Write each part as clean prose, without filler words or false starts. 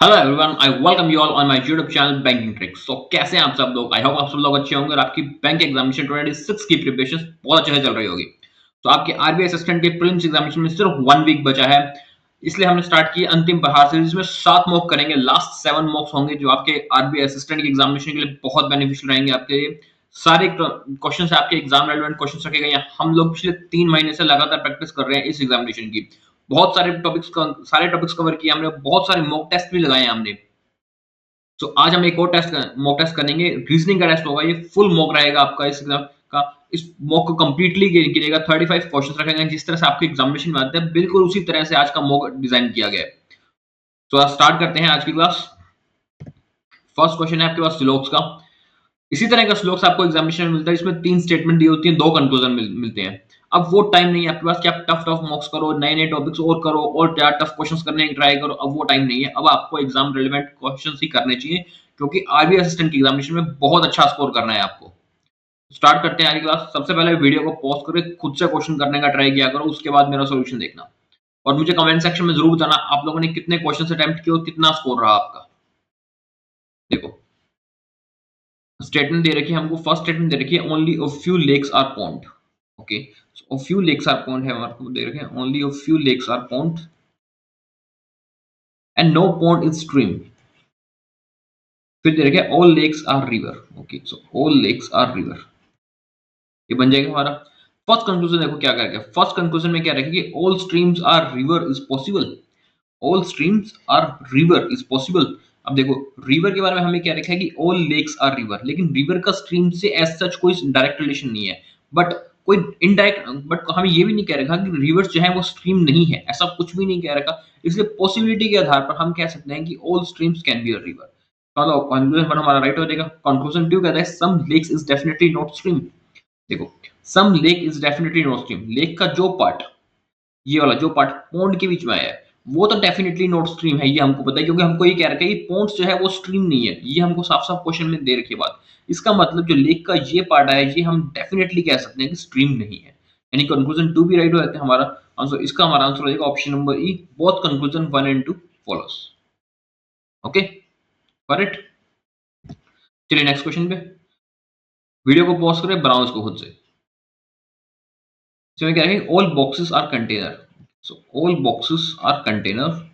Hello everyone, I welcome you all on my YouTube channel banking tricks. So कैसे हैं आप सब लोग? आई होप आप सब लोग अच्छे होंगे और आपकी बैंक एग्जामिनेशन 2026 की प्रिपरेशन बहुत अच्छे से चल रही होगी। तो आपके आरबीआई असिस्टेंट के प्रीलिम्स एग्जामिनेशन में सिर्फ 1 वीक बचा है, इसलिए हमने स्टार्ट की अंतिम प्रहार सीरीज में 7 मॉक करेंगे। लास्ट 7 मॉक्स होंगे जो आपके आरबीआई असिस्टेंट की एग्जामिनेशन के लिए बहुत बेनिफिशियल रहेंगे आपके लिए। सारे क्वेश्चन आपके एग्जाम रेलेवेंट क्वेश्चन रखे गए हैं। हम लोग पिछले 3 महीने से लगातार प्रैक्टिस कर रहे हैं इस एग्जामिनेशन की। बहुत सारे टॉपिक्स कवर किए हमने, बहुत सारे मॉक टेस्ट भी लगाए हैं हमने। तो आज हम एक और मॉक टेस्ट करेंगे। रीजनिंग का टेस्ट होगा, ये फुल मॉक रहेगा आपका इस एग्जाम का। इस मॉक को कंप्लीटली गिनेगा, 35 क्वेश्चन रखे गए जिस तरह से आपके एग्जामिनेशन में आते हैं, बिल्कुल उसी तरह से आज का मॉक डिजाइन किया गया है। तो आज स्टार्ट करते हैं आज की क्लास। फर्स्ट क्वेश्चन है आपके पास स्लोक्स का। इसी तरह का स्लोक्स आपको एग्जामिनेशन में मिलता है, इसमें 3 स्टेटमेंट दी होती है, 2 कंक्लूजन मिलते हैं। अब वो टाइम नहीं है आपके पास कि आप टफ टफ मॉक्स करो, नए नए टॉपिक्स और करो और क्या टफ क्वेश्चंस करने की ट्राई करो। अब वो टाइम नहीं है, अब आपको एग्जाम रिलेवेंट क्वेश्चंस ही करने चाहिए, क्योंकि आरबीआई असिस्टेंट की एग्जामिनेशन में बहुत अच्छा स्कोर करना है आपको। स्टार्ट करते हैं आज की क्लास। सबसे पहले वीडियो को पॉज करके खुद से क्वेश्चन करने का ट्राई किया करो, उसके बाद मेरा सोल्यूशन देखना। और मुझे कमेंट सेक्शन में जरूर बताना आप लोगों ने कितने क्वेश्चन अटेम्प्ट किए और कितना स्कोर रहा आपका। देखो, स्टेटमेंट दे रखी है हमको। फर्स्ट स्टेटमेंट दे रखी है, only a few lakes are pond. Okay, so a few lakes are pond है हमारे को दे रखे हैं, only a few lakes are pond and no pond is stream. फिर दे रखे हैं, all lakes are river. Okay, so all lakes are river, ये बन जाएगा हमारा फर्स्ट कंक्लूजन। देखो क्या करेगा, फर्स्ट कंक्लूजन में क्या रखेगी, all streams are river is possible. All streams are river is possible. अब देखो, रिवर के बारे में हमें क्या लिखा है कि ऑल लेक्स आर रिवर, लेकिन रिवर का स्ट्रीम से एज सच कोई डायरेक्ट रिलेशन नहीं है, बट कोई इनडायरेक्ट, बट हमें ये भी नहीं कह रखा कि रिवर्स जो है वो स्ट्रीम नहीं है, ऐसा कुछ भी नहीं कह रखा। इसलिए पॉसिबिलिटी के आधार पर हम कह सकते हैं कि all streams can be a river. चलो, कंक्लूजन वन हमारा राइट हो जाएगा। कंक्लूजन टू कहता है, some lakes is definitely not stream. देखो, some lake is definitely not stream, lake का जो पार्ट, ये वाला जो पार्ट पॉन्ड के बीच में आया है, वो तो डेफिनेटली नॉट स्ट्रीम है, ये हमको पता है, क्योंकि हमको ये कह रखा है कि पॉन्ड्स जो है वो स्ट्रीम नहीं है। ये हमको साफ साफ क्वेश्चन में दे रखी है बात। इसका मतलब जो लेक का ये पार्ट आया है, ये हम डेफिनेटली कह सकते हैं कि स्ट्रीम नहीं है। यानी कंक्लूजन टू भी राइट हो जाता है हमारा आंसर। इसका हमारा आंसर हो जाएगा option number E, both conclusion one and two follows. Okay, got it. चलिए नेक्स्ट क्वेश्चन पे, वीडियो को पॉज करें, बनाओ इसको खुद से। इसमें क्या है, all boxes are container. So all boxes are container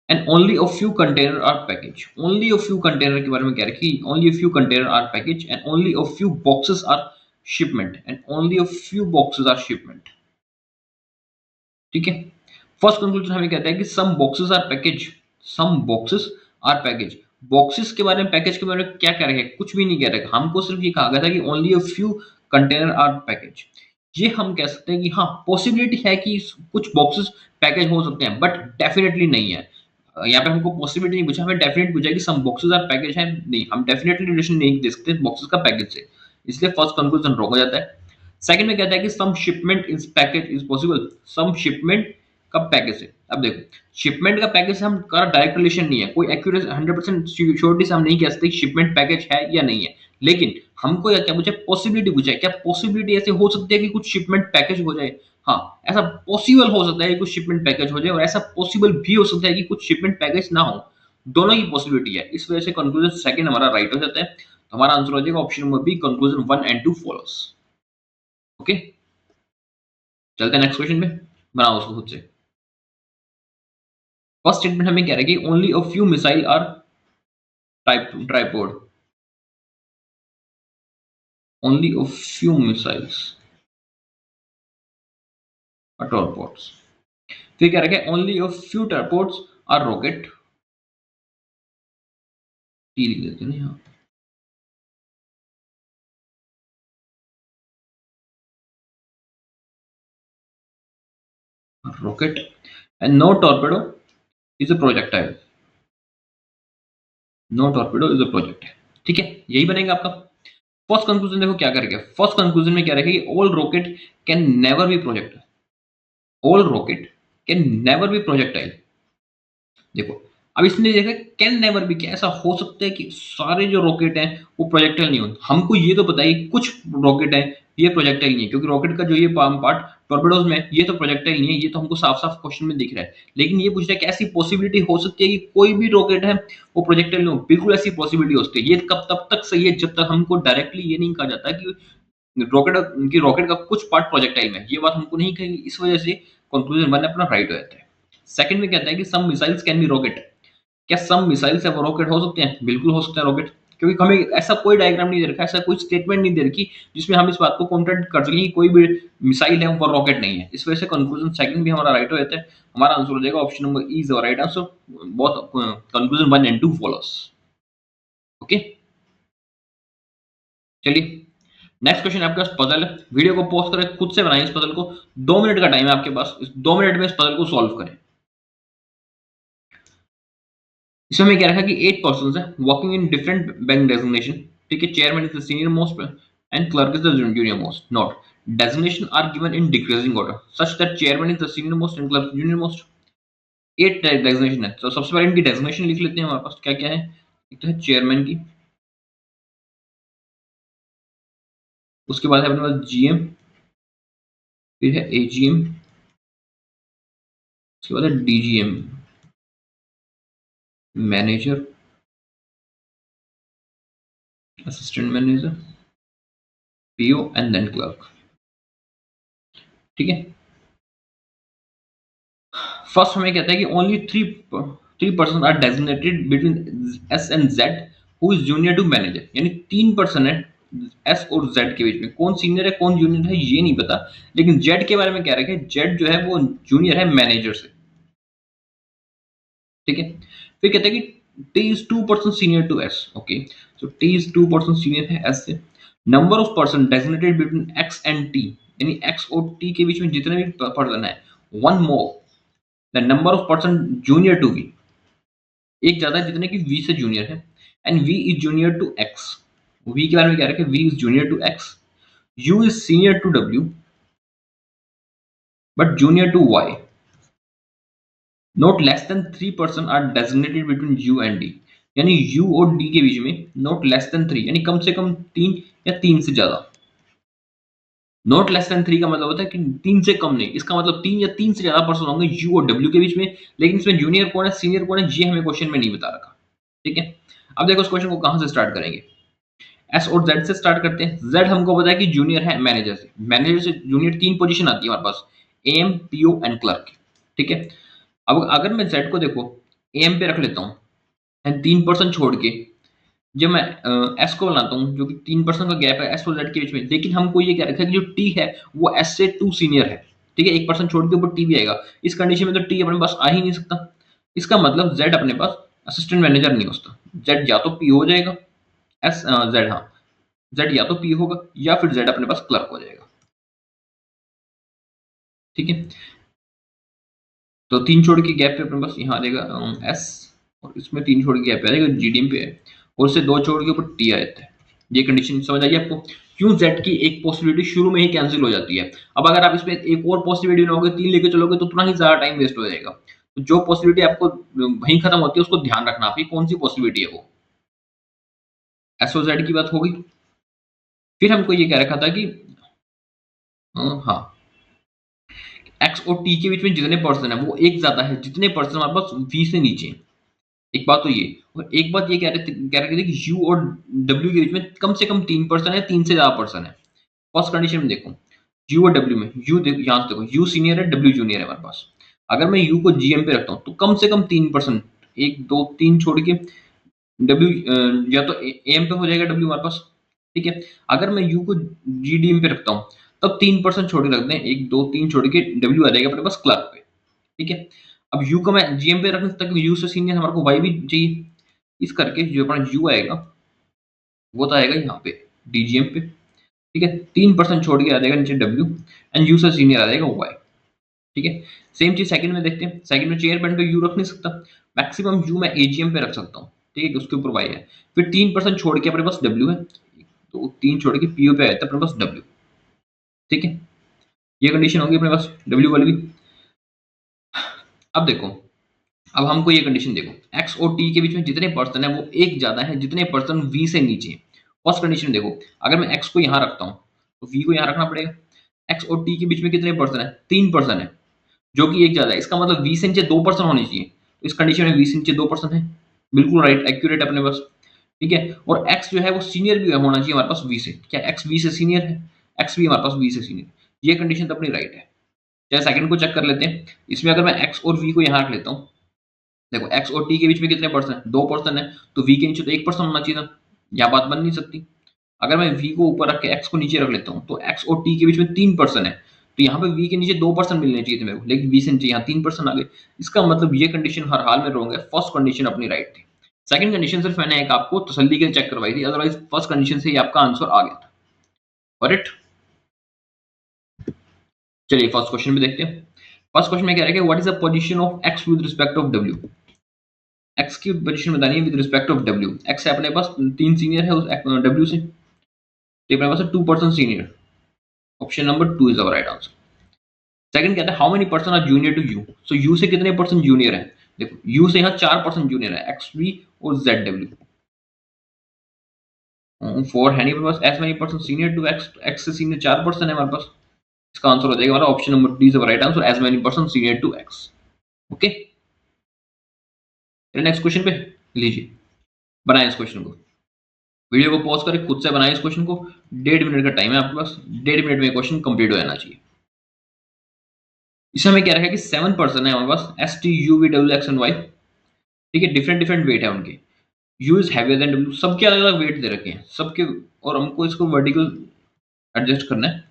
and only a few container are package। only a few container के बारे में क्या रखी, only a few container are package and only a few boxes are shipment and only a few boxes are shipment। ठीक है, first conclusion हमें कहता है कि some boxes are package, some boxes are package। Boxes के बारे में, package के बारे में क्या कह रहे हैं, कुछ भी नहीं कह रहे। हमको सिर्फ ये कहा गया था कि only a few container are package. ये हम कह सकते हैं कि हाँ, पॉसिबिलिटी है कि कुछ बॉक्सेस पैकेज हो सकते हैं, बट डेफिनेटली नहीं है। यहाँ पे हमको पॉसिबिलिटी नहीं पूछा, हमें डेफिनेट पूछा कि सम बॉक्सेस आर पैकेज है। नहीं, हम डेफिनेटली रिलेशन नहीं दे सकते बॉक्सेस का पैकेज से, इसलिए फर्स्ट कंक्लूजन रॉन्ग हो जाता है। सेकंड में कहता है कि some shipment is package is possible. Some shipment का पैकेज है। अब देखो, शिपमेंट का पैकेज से हम का डायरेक्ट रिलेशन नहीं है, कोई एक्यूरेट 100% श्योरिटी से हम नहीं कह सकते शिपमेंट पैकेज है या नहीं है। लेकिन हमको क्या पूछा, पॉसिबिलिटी पूछा है, क्या पॉसिबिलिटी ऐसे हो सकती है कि कुछ शिपमेंट पैकेज हो जाए। हाँ, ऐसा पॉसिबल हो सकता है कि कुछ शिपमेंट पैकेज हो जाए, और ऐसा पॉसिबल भी हो सकता है कि कुछ शिपमेंट पैकेज ना हो। दोनों की पॉसिबिलिटी है, इस वजह से कंक्लूजन सेकंड हमारा राइट हो जाता है। तो हमारा आंसर हो जाएगा option number B, conclusion one and two follows. Okay, चलते हैं नेक्स्ट क्वेश्चन पे, बनाओ उसको खुद से। फर्स्ट स्टेटमेंट हमें कह रहा है कि only a few missile are tripod. Only a few missiles are torpedoes. फिर क्या रखा है, only a few torpedoes are rocket. T लिख देते हैं यहाँ, rocket and no torpedo is a projectile. No torpedo is a projectile. ठीक है, यही बनेगा आपका फर्स्ट कंक्लूजन। देखो क्या करेगा, फर्स्ट कंक्लूजन में क्या रखेगी, all rocket can never be projectile. All rocket can never be projectile. देखो, अब इसने देखा कैन नेवर भी, क्या ऐसा हो सकता है कि सारे जो रॉकेट हैं वो प्रोजेक्टाइल नहीं होते। हमको ये तो पता है कि कुछ रॉकेट हैं ये प्रोजेक्टाइल नहीं है, क्योंकि रॉकेट का जो ये पार्ट टॉर्पेडोज में ये तो प्रोजेक्टाइल नहीं है, ये तो हमको साफ साफ क्वेश्चन में दिख रहा है, लेकिन ये पूछ रहा है कि ऐसी पॉसिबिलिटी हो सकती है कि कोई भी रॉकेट है वो प्रोजेक्टाइल नहीं हो। बिल्कुल ऐसी पॉसिबिलिटी हो सकती है। ये कब तब तक सही है जब तक हमको डायरेक्टली ये नहीं कहा जाता कि रॉकेट का कुछ पार्ट प्रोजेक्टाइल में है। ये बात हमको नहीं कहेंगे, इस वजह से कंक्लूजन 1 अपना राइट हो जाता है। सेकंड में कहता है कि सम मिसाइल्स कैन बी रॉकेट। क्या सम मिसाइल्स है वो रॉकेट हो सकते हैं? बिल्कुल हो सकते हैं रॉकेट, क्योंकि हमें ऐसा कोई डायग्राम नहीं दे रखा, ऐसा कोई स्टेटमेंट नहीं दे रखी जिसमें हम इस बात को कॉन्ट्रडिक्ट कर सकें कि कोई भी मिसाइल है वो रॉकेट नहीं है। इस वजह से कंक्लूजन सेकंड भी हमारा राइट हो जाता है। हमारा आंसर हो जाएगा option number E is right answer. Both conclusion 1 and 2 follows. Okay, चलिए नेक्स्ट क्वेश्चन आपके पास पजल है। वीडियो को पॉज करें, खुद से बनाएं इस पजल को। 2 मिनट का टाइम है आपके पास, इस 2 मिनट में इस पजल को सॉल्व करें। इसमें हमें क्या रखा कि 8 पर्सन है working in different bank designation. ठीक है, chairman is the senior most and clerk is the junior most. Note designation are given in decreasing order such that chairman is the senior most and clerk junior most. 8 designation है, तो सबसे पहले इनकी designation लिख लेते हैं। हमारे पास क्या क्या है? एक तो है चेयरमैन की, उसके बाद है अपने पास जीएम, फिर है एजीएम, उसके बाद है DGM, manager, assistant manager, PO and then clerk. ठीक है, फर्स्ट हमें कहता है कि only three person are designated between S and Z who is junior to manager. यानी 3 पर्सन है एस और जेड के बीच में। कौन सीनियर है कौन जूनियर है ये नहीं पता, लेकिन जेड के बारे में कह रहे हैं जेड जो है वो जूनियर है मैनेजर से। ठीक है, फिर कहते हैं कि T is 2 person senior to S. Okay, so T is 2 person senior है एस से। Number of person designated between X and T, यानी एक्स और टी के बीच में जितने भी पर्सन है, 1 more the number of person junior to V, एक ज्यादा है जितने की वी से जूनियर है। And V is junior to X, V के बारे में क्या रखे, we is junior to X. U is senior to W but junior to Y. Not less than 3 person are designated between U and D, यानी U और D के बीच में नॉट लेस देन 3 यानी कम से कम 3 या 3 से ज्यादा। नॉट लेस देन 3 का मतलब होता है कि 3 से कम नहीं, इसका मतलब 3 या 3 से ज्यादा पर्सन होंगे यू और डब्ल्यू के बीच में। लेकिन इसमें जूनियर कौन है सीनियर कौन है ये हमें क्वेश्चन में नहीं बता रखा। ठीक है, अब देखो इस क्वेश्चन को कहां से स्टार्ट करेंगे। एस और जेड से स्टार्ट करते हैं। जेड हमको पता है कि जूनियर है मैनेजर से। मैनेजर से जूनियर 3 पोजीशन आती है हमारे पास, एएम पीओ एंड क्लर्क। ठीक है, अब अगर मैं जेड को देखो एएम पे रख लेता हूँ एंड 3 पर्सन छोड़ के जब मैं एस को बनाता हूँ, जो कि 3 पर्सन का गैप है एस और जेड के बीच में, लेकिन हमको ये क्या रखा है कि जो टी है वो एस से 2 सीनियर है। ठीक है, 1 पर्सन छोड़ के ऊपर टी भी आएगा। इस कंडीशन में तो टी अपने पास आ ही नहीं सकता। इसका मतलब जेड अपने पास असिस्टेंट मैनेजर नहीं हो सकता। जेड या तो पी हो जाएगा, एस जेड, हाँ जेड या तो पी होगा या फिर जेड अपने पास क्लर्क हो जाएगा। ठीक है, तो 3 छोड़ के गैप पे अपने पास यहाँ आ जाएगा एस, और इसमें 3 छोड़ के गैप पे आ जाएगा जीडीएम पे है, और उससे 2 छोड़ के ऊपर टी आ जाता है। ये कंडीशन समझ आई आपको? क्यों जेड की एक पॉसिबिलिटी शुरू में ही कैंसिल हो जाती है। अब अगर आप इसमें एक और पॉसिबिलिटी बनाओगे 3 लेके चलोगे तो उतना ही ज्यादा टाइम वेस्ट हो जाएगा। तो जो पॉसिबिलिटी आपको वहीं खत्म होती है उसको ध्यान रखना, आपकी कौन सी पॉसिबिलिटी है वो। एस और जेड की बात हो गई। फिर हमको ये कह रखा था कि हाँ एक्स और टी के बीच में जितने पर्सन है वो एक ज्यादा है जितने पर्सन हमारे पास वी से नीचे हैं। एक बात तो ये, और एक बात ये कह रहे थे कि यू और डब्ल्यू के बीच में कम से कम 3 पर्सन है, 3 से ज्यादा पर्सन है। फर्स्ट कंडीशन में देखो यू और डब्ल्यू में, यू देखो यहाँ से देखो यू सीनियर है डब्ल्यू जूनियर है हमारे पास। अगर मैं यू को जीएम पे रखता हूँ तो कम से कम 3 पर्सन, 1 2 3 छोड़ के डब्ल्यू या तो एम पे हो जाएगा डब्ल्यू हमारे पास। ठीक है, अगर मैं यू को जीडीएम पे रखता हूँ तब 3 पर्सन छोड़ के रखते हैं, 1 2 3 छोड़ के डब्ल्यू आ जाएगा अपने पास क्लर्क पे। ठीक है, अब यू को मैं जीएम पे रख नहीं सकता क्योंकि यू से सीनियर हमारे को वाई भी चाहिए। इस करके जो अपना यू आएगा वो तो आएगा यहाँ पे डीजीएम पे। ठीक है, 3 पर्सन छोड़ के आ जाएगा नीचे डब्ल्यू एंड यू से सीनियर आ जाएगा वाई। ठीक है, सेम चीज सेकंड में देखते हैं। सेकंड में चेयरमैन पे यू रख नहीं सकता, मैक्सिमम यू मैं एजीएम पे रख सकता हूँ। ठीक है, उसके ऊपर वाई है। फिर 3 पर्सन छोड़ के अपने पास डब्ल्यू है, तो 3 छोड़ के पीओ पे आया था अपने पास डब्ल्यू। ठीक है, ये कंडीशन होगी अपने पास डब्ल्यू वाली भी। अब देखो, अब हमको ये कंडीशन देखो, एक्स और टी के बीच में जितने पर्सन है वो एक ज्यादा है जितने पर्सन वी से नीचे। फर्स्ट कंडीशन देखो, अगर मैं एक्स को यहाँ रखता हूँ तो वी को यहाँ रखना पड़ेगा। एक्स और टी के बीच में कितने पर्सन है? 3% है, जो कि एक ज्यादा है। इसका मतलब वी से नीचे 2% होनी चाहिए। तो इस कंडीशन में वी से नीचे 2% है, बिल्कुल राइट, एक्यूरेट अपने पास। ठीक है, और एक्स जो है वो सीनियर भी होना चाहिए हमारे पास वी से। क्या एक्स वी से सीनियर है? एक्स भी हमारे पास वी से सीनियर, ये कंडीशन तो अपनी राइट है। चाहे सेकंड को चेक कर लेते हैं। इसमें अगर मैं एक्स और वी को यहाँ रख लेता हूँ, देखो एक्स और टी के बीच में कितने पर्सन है? 2% है, तो वी के नीचे तो 1% होना चाहिए था, यह बात बन नहीं सकती। अगर मैं v को ऊपर रख के x को नीचे रख लेता हूँ, तो x और t के बीच में 3% है, तो यहाँ पे v के नीचे 2% मिलने चाहिए थे मेरे को, लेकिन v से नीचे यहाँ 3% आ गए। इसका मतलब ये कंडीशन हर हाल में रॉन्ग है, फर्स्ट कंडीशन अपनी राइट थी। सेकंड कंडीशन सिर्फ मैंने एक आपको तसल्ली के लिए चेक करवाई थी, अदरवाइज फर्स्ट कंडीशन से ही आपका आंसर आ गया था। करेक्ट। चलिए फर्स्ट क्वेश्चन में देखते हैं। फर्स्ट क्वेश्चन में क्या है कि what is the position of x with respect of w। x की पोजीशन बतानी है with respect of w। x है अपने पास 3 सीनियर है उस w से, तो अपने पास 2% senior. Option number 2 is our right answer. Second कहता है how many person are junior to U. So U से कितने परसेंट जूनियर है? देखो यू से यहाँ 4% जूनियर है, एक्स वी और जेड डब्ल्यू। फोर है नहीं मेरे पास, as many person senior to X, X से सीनियर 4% है हमारे पास। इसका आंसर हो जाएगा हमारा option number D is right answer, as many person senior to X. Okay, next question पे लीजिए, बनाए इस क्वेश्चन को। वीडियो को पॉज करके खुद से बनाए इस क्वेश्चन को। 1.5 मिनट का टाइम है आपके पास, 1.5 मिनट में क्वेश्चन कंप्लीट हो जाना चाहिए। इसमें हमें क्या रखा है कि 7% है हमारे पास, S T U V W X and Y. ठीक है, डिफरेंट डिफरेंट वेट है उनके। U is heavier than W, सबके अलग अलग वेट दे रखे हैं सबके, और हमको इसको वर्टिकल एडजस्ट करना है।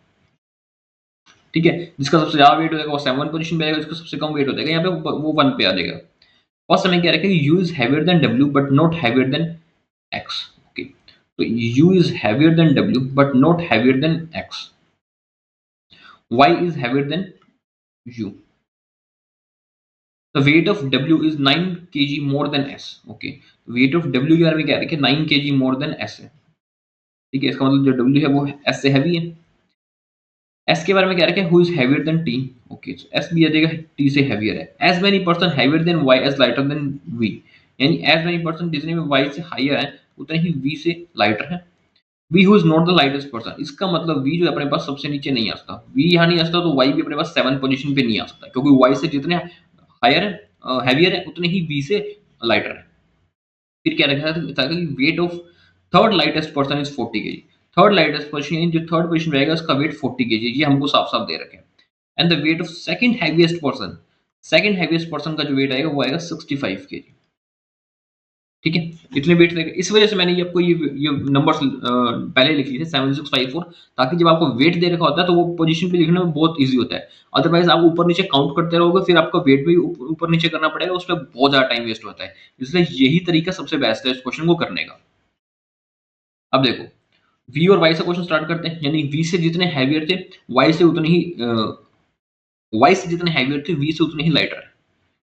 ठीक है, जिसका सबसे ज्यादा वेट हो जाएगा वो 7 पोजीशन पे आएगा, जिसका सबसे कम वेट हो जाएगा यहाँ पे वो 1 पे आ जाएगा। फर्स्ट हमें क्या रखें कि U is heavier than W but not heavier than X. Okay, तो U is heavier than W but not heavier than X. Y is heavier than U. The weight of W is 9 kg more than S. Okay, weight of W के बारे में क्या रखे? 9 kg more than S है। ठीक है, इसका मतलब जो W है वो S से हैवी है। S के बारे में क्या रखे? Who is heavier than T? Okay, so S भी आ जाएगा T से हैवियर है। As many person heavier than Y as lighter than V, यानी as many person जितने में Y से हायर है उतने ही V से लाइटर है। V who is not the lightest person, इसका मतलब V जो है अपने पास सबसे नीचे नहीं आ सकता। V यहाँ नहीं आ सकता तो Y भी अपने पास 7 पोजीशन पे नहीं आ सकता, क्योंकि Y से जितने हायर है हैवियर है उतने ही V से लाइटर है। फिर क्या रखा था कि weight of third lightest person is 40 KG. Third lightest person यानी जो थर्ड पोजीशन रहेगा उसका वेट 40 केजी, ये हमको साफ साफ दे रखे हैं। And the weight of second heaviest person, second heaviest person का जो वेट आएगा वो आएगा 65 केजी। ठीक है, इतने वेट रहेगा। इस वजह से मैंने ये आपको ये नंबर्स पहले लिख लिए थे 7654, ताकि जब आपको वेट दे रखा होता है तो वो पोजीशन पे लिखने में बहुत इजी होता है। अदरवाइज आप ऊपर नीचे काउंट करते रहोगे, फिर आपका वेट भी ऊपर नीचे करना पड़ेगा, उस पर बहुत ज्यादा टाइम वेस्ट होता है। इसलिए यही तरीका सबसे बेस्ट है इस क्वेश्चन को करने का। अब देखो, वी और वाई से क्वेश्चन स्टार्ट करते हैं, यानी वी से जितने हैवियर थे वाई से उतने ही वाई से जितने हैवियर थे वी से उतने ही लाइटर है।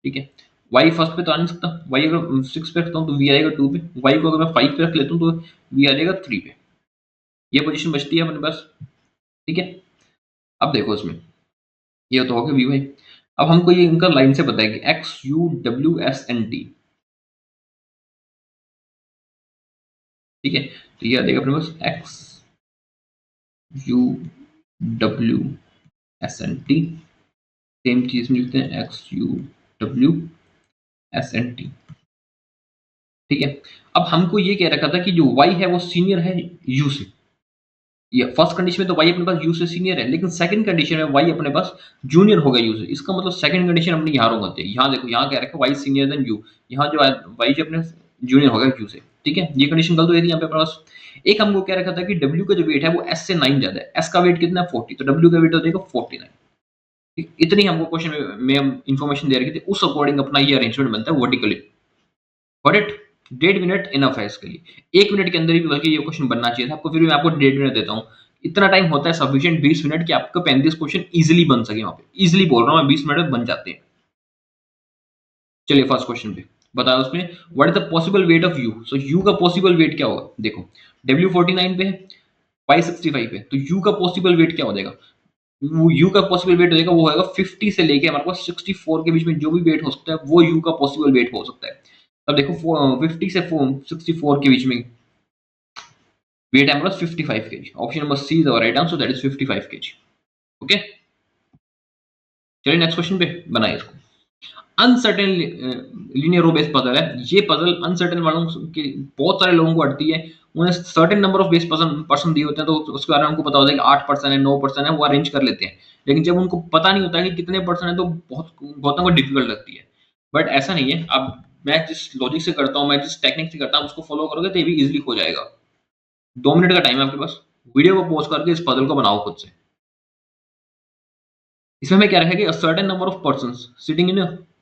ठीक है, वाई फर्स्ट पे तो आ नहीं सकता, वाई अगर 6 पे रखता हूँ तो वी आएगा 2 पे, वाई को अगर मैं 5 पे रख लेता हूँ तो वी आ जाएगा 3 पे। ये पोजीशन बचती है अपने पास। ठीक है, अब देखो इसमें ये तो हो गया वी वाई। अब हमको ये इनका लाइन से पता है कि X U W S N T. ठीक है, तो ये आ जाएगा अपने पास X U W S N T. Same चीज में लिखते हैं X U W S N T. ठीक है, अब हमको ये कह रखा था कि जो y है वो सीनियर है u से। ये फर्स्ट कंडीशन में तो y अपने पास u से सीनियर है, लेकिन सेकंड कंडीशन में y अपने पास जूनियर होगा u से। इसका मतलब सेकंड कंडीशन अपनी यहाँ रॉन्ग होती है। यहाँ देखो, यहाँ कह रखा है y सीनियर देन u, यहाँ जो y जो अपने जूनियर होगा u से। ठीक है, ये कंडीशन गलत हुई थी यहाँ पे अपने पास। एक हमको क्या रखा था कि w का जो वेट है वो s से 9 ज्यादा है। s का वेट कितना है 40, तो w का वेट हो जाएगा 49। ठीक, इतनी हमको क्वेश्चन में हम इन्फॉर्मेशन दे रखी थी, उस अकॉर्डिंग अपना ये अरेंजमेंट बनता है vertically. Got it? 1.5 minute enough है इसके लिए। 1 मिनट के अंदर ही बल्कि ये क्वेश्चन बनना चाहिए था आपको, फिर भी मैं आपको 1.5 मिनट देता हूँ। इतना टाइम होता है सफिशिएंट 20 मिनट कि आपका 35 क्वेश्चन इजिली बन सके। वहां पे इजिली बोल रहा हूँ मैं, 20 मिनट में बन जाते हैं। चलिए फर्स्ट क्वेश्चन पे बताओ, उसमें what is the possible weight of you. So you का पॉसिबल वेट क्या होगा? देखो डब्ल्यू 49 पे है, वाई 65 पे, तो यू का पॉसिबल वेट क्या हो जाएगा? यू का पॉसिबल वेट हो जाएगा वो होगा 50 से लेके हमारे पास 64 के बीच में जो भी वेट हो सकता है वो यू का पॉसिबल वेट हो सकता है। अब देखो 50 से 64 के बीच में वेट है हमारा 55 KG. Option number C is our right answer, that is 55 KG. Okay, चलिए नेक्स्ट क्वेश्चन पे बनाए इसको। Uncertain linear row based puzzle है। ये पजल अनसर्टेन वालों के बहुत सारे लोगों को अड़ती है। उन्हें certain number of base person दिए होते हैं, तो उसके बारे में उनको पता होता है कि 8% है, 9% है, वो अरेंज कर लेते हैं। लेकिन जब उनको पता नहीं होता कि कितने परसेंट है, तो बहुतों को डिफिकल्ट लगती है। बट ऐसा नहीं है। अब मैं जिस लॉजिक से करता हूँ, मैं जिस टेक्निक से करता हूँ, उसको फॉलो करोगे तो ये भी इजिली हो जाएगा। 2 मिनट का टाइम है आपके पास। वीडियो को पॉज करके इस पजल को बनाओ खुद से। इसमें हमें क्या रखा कि certain number of person sitting in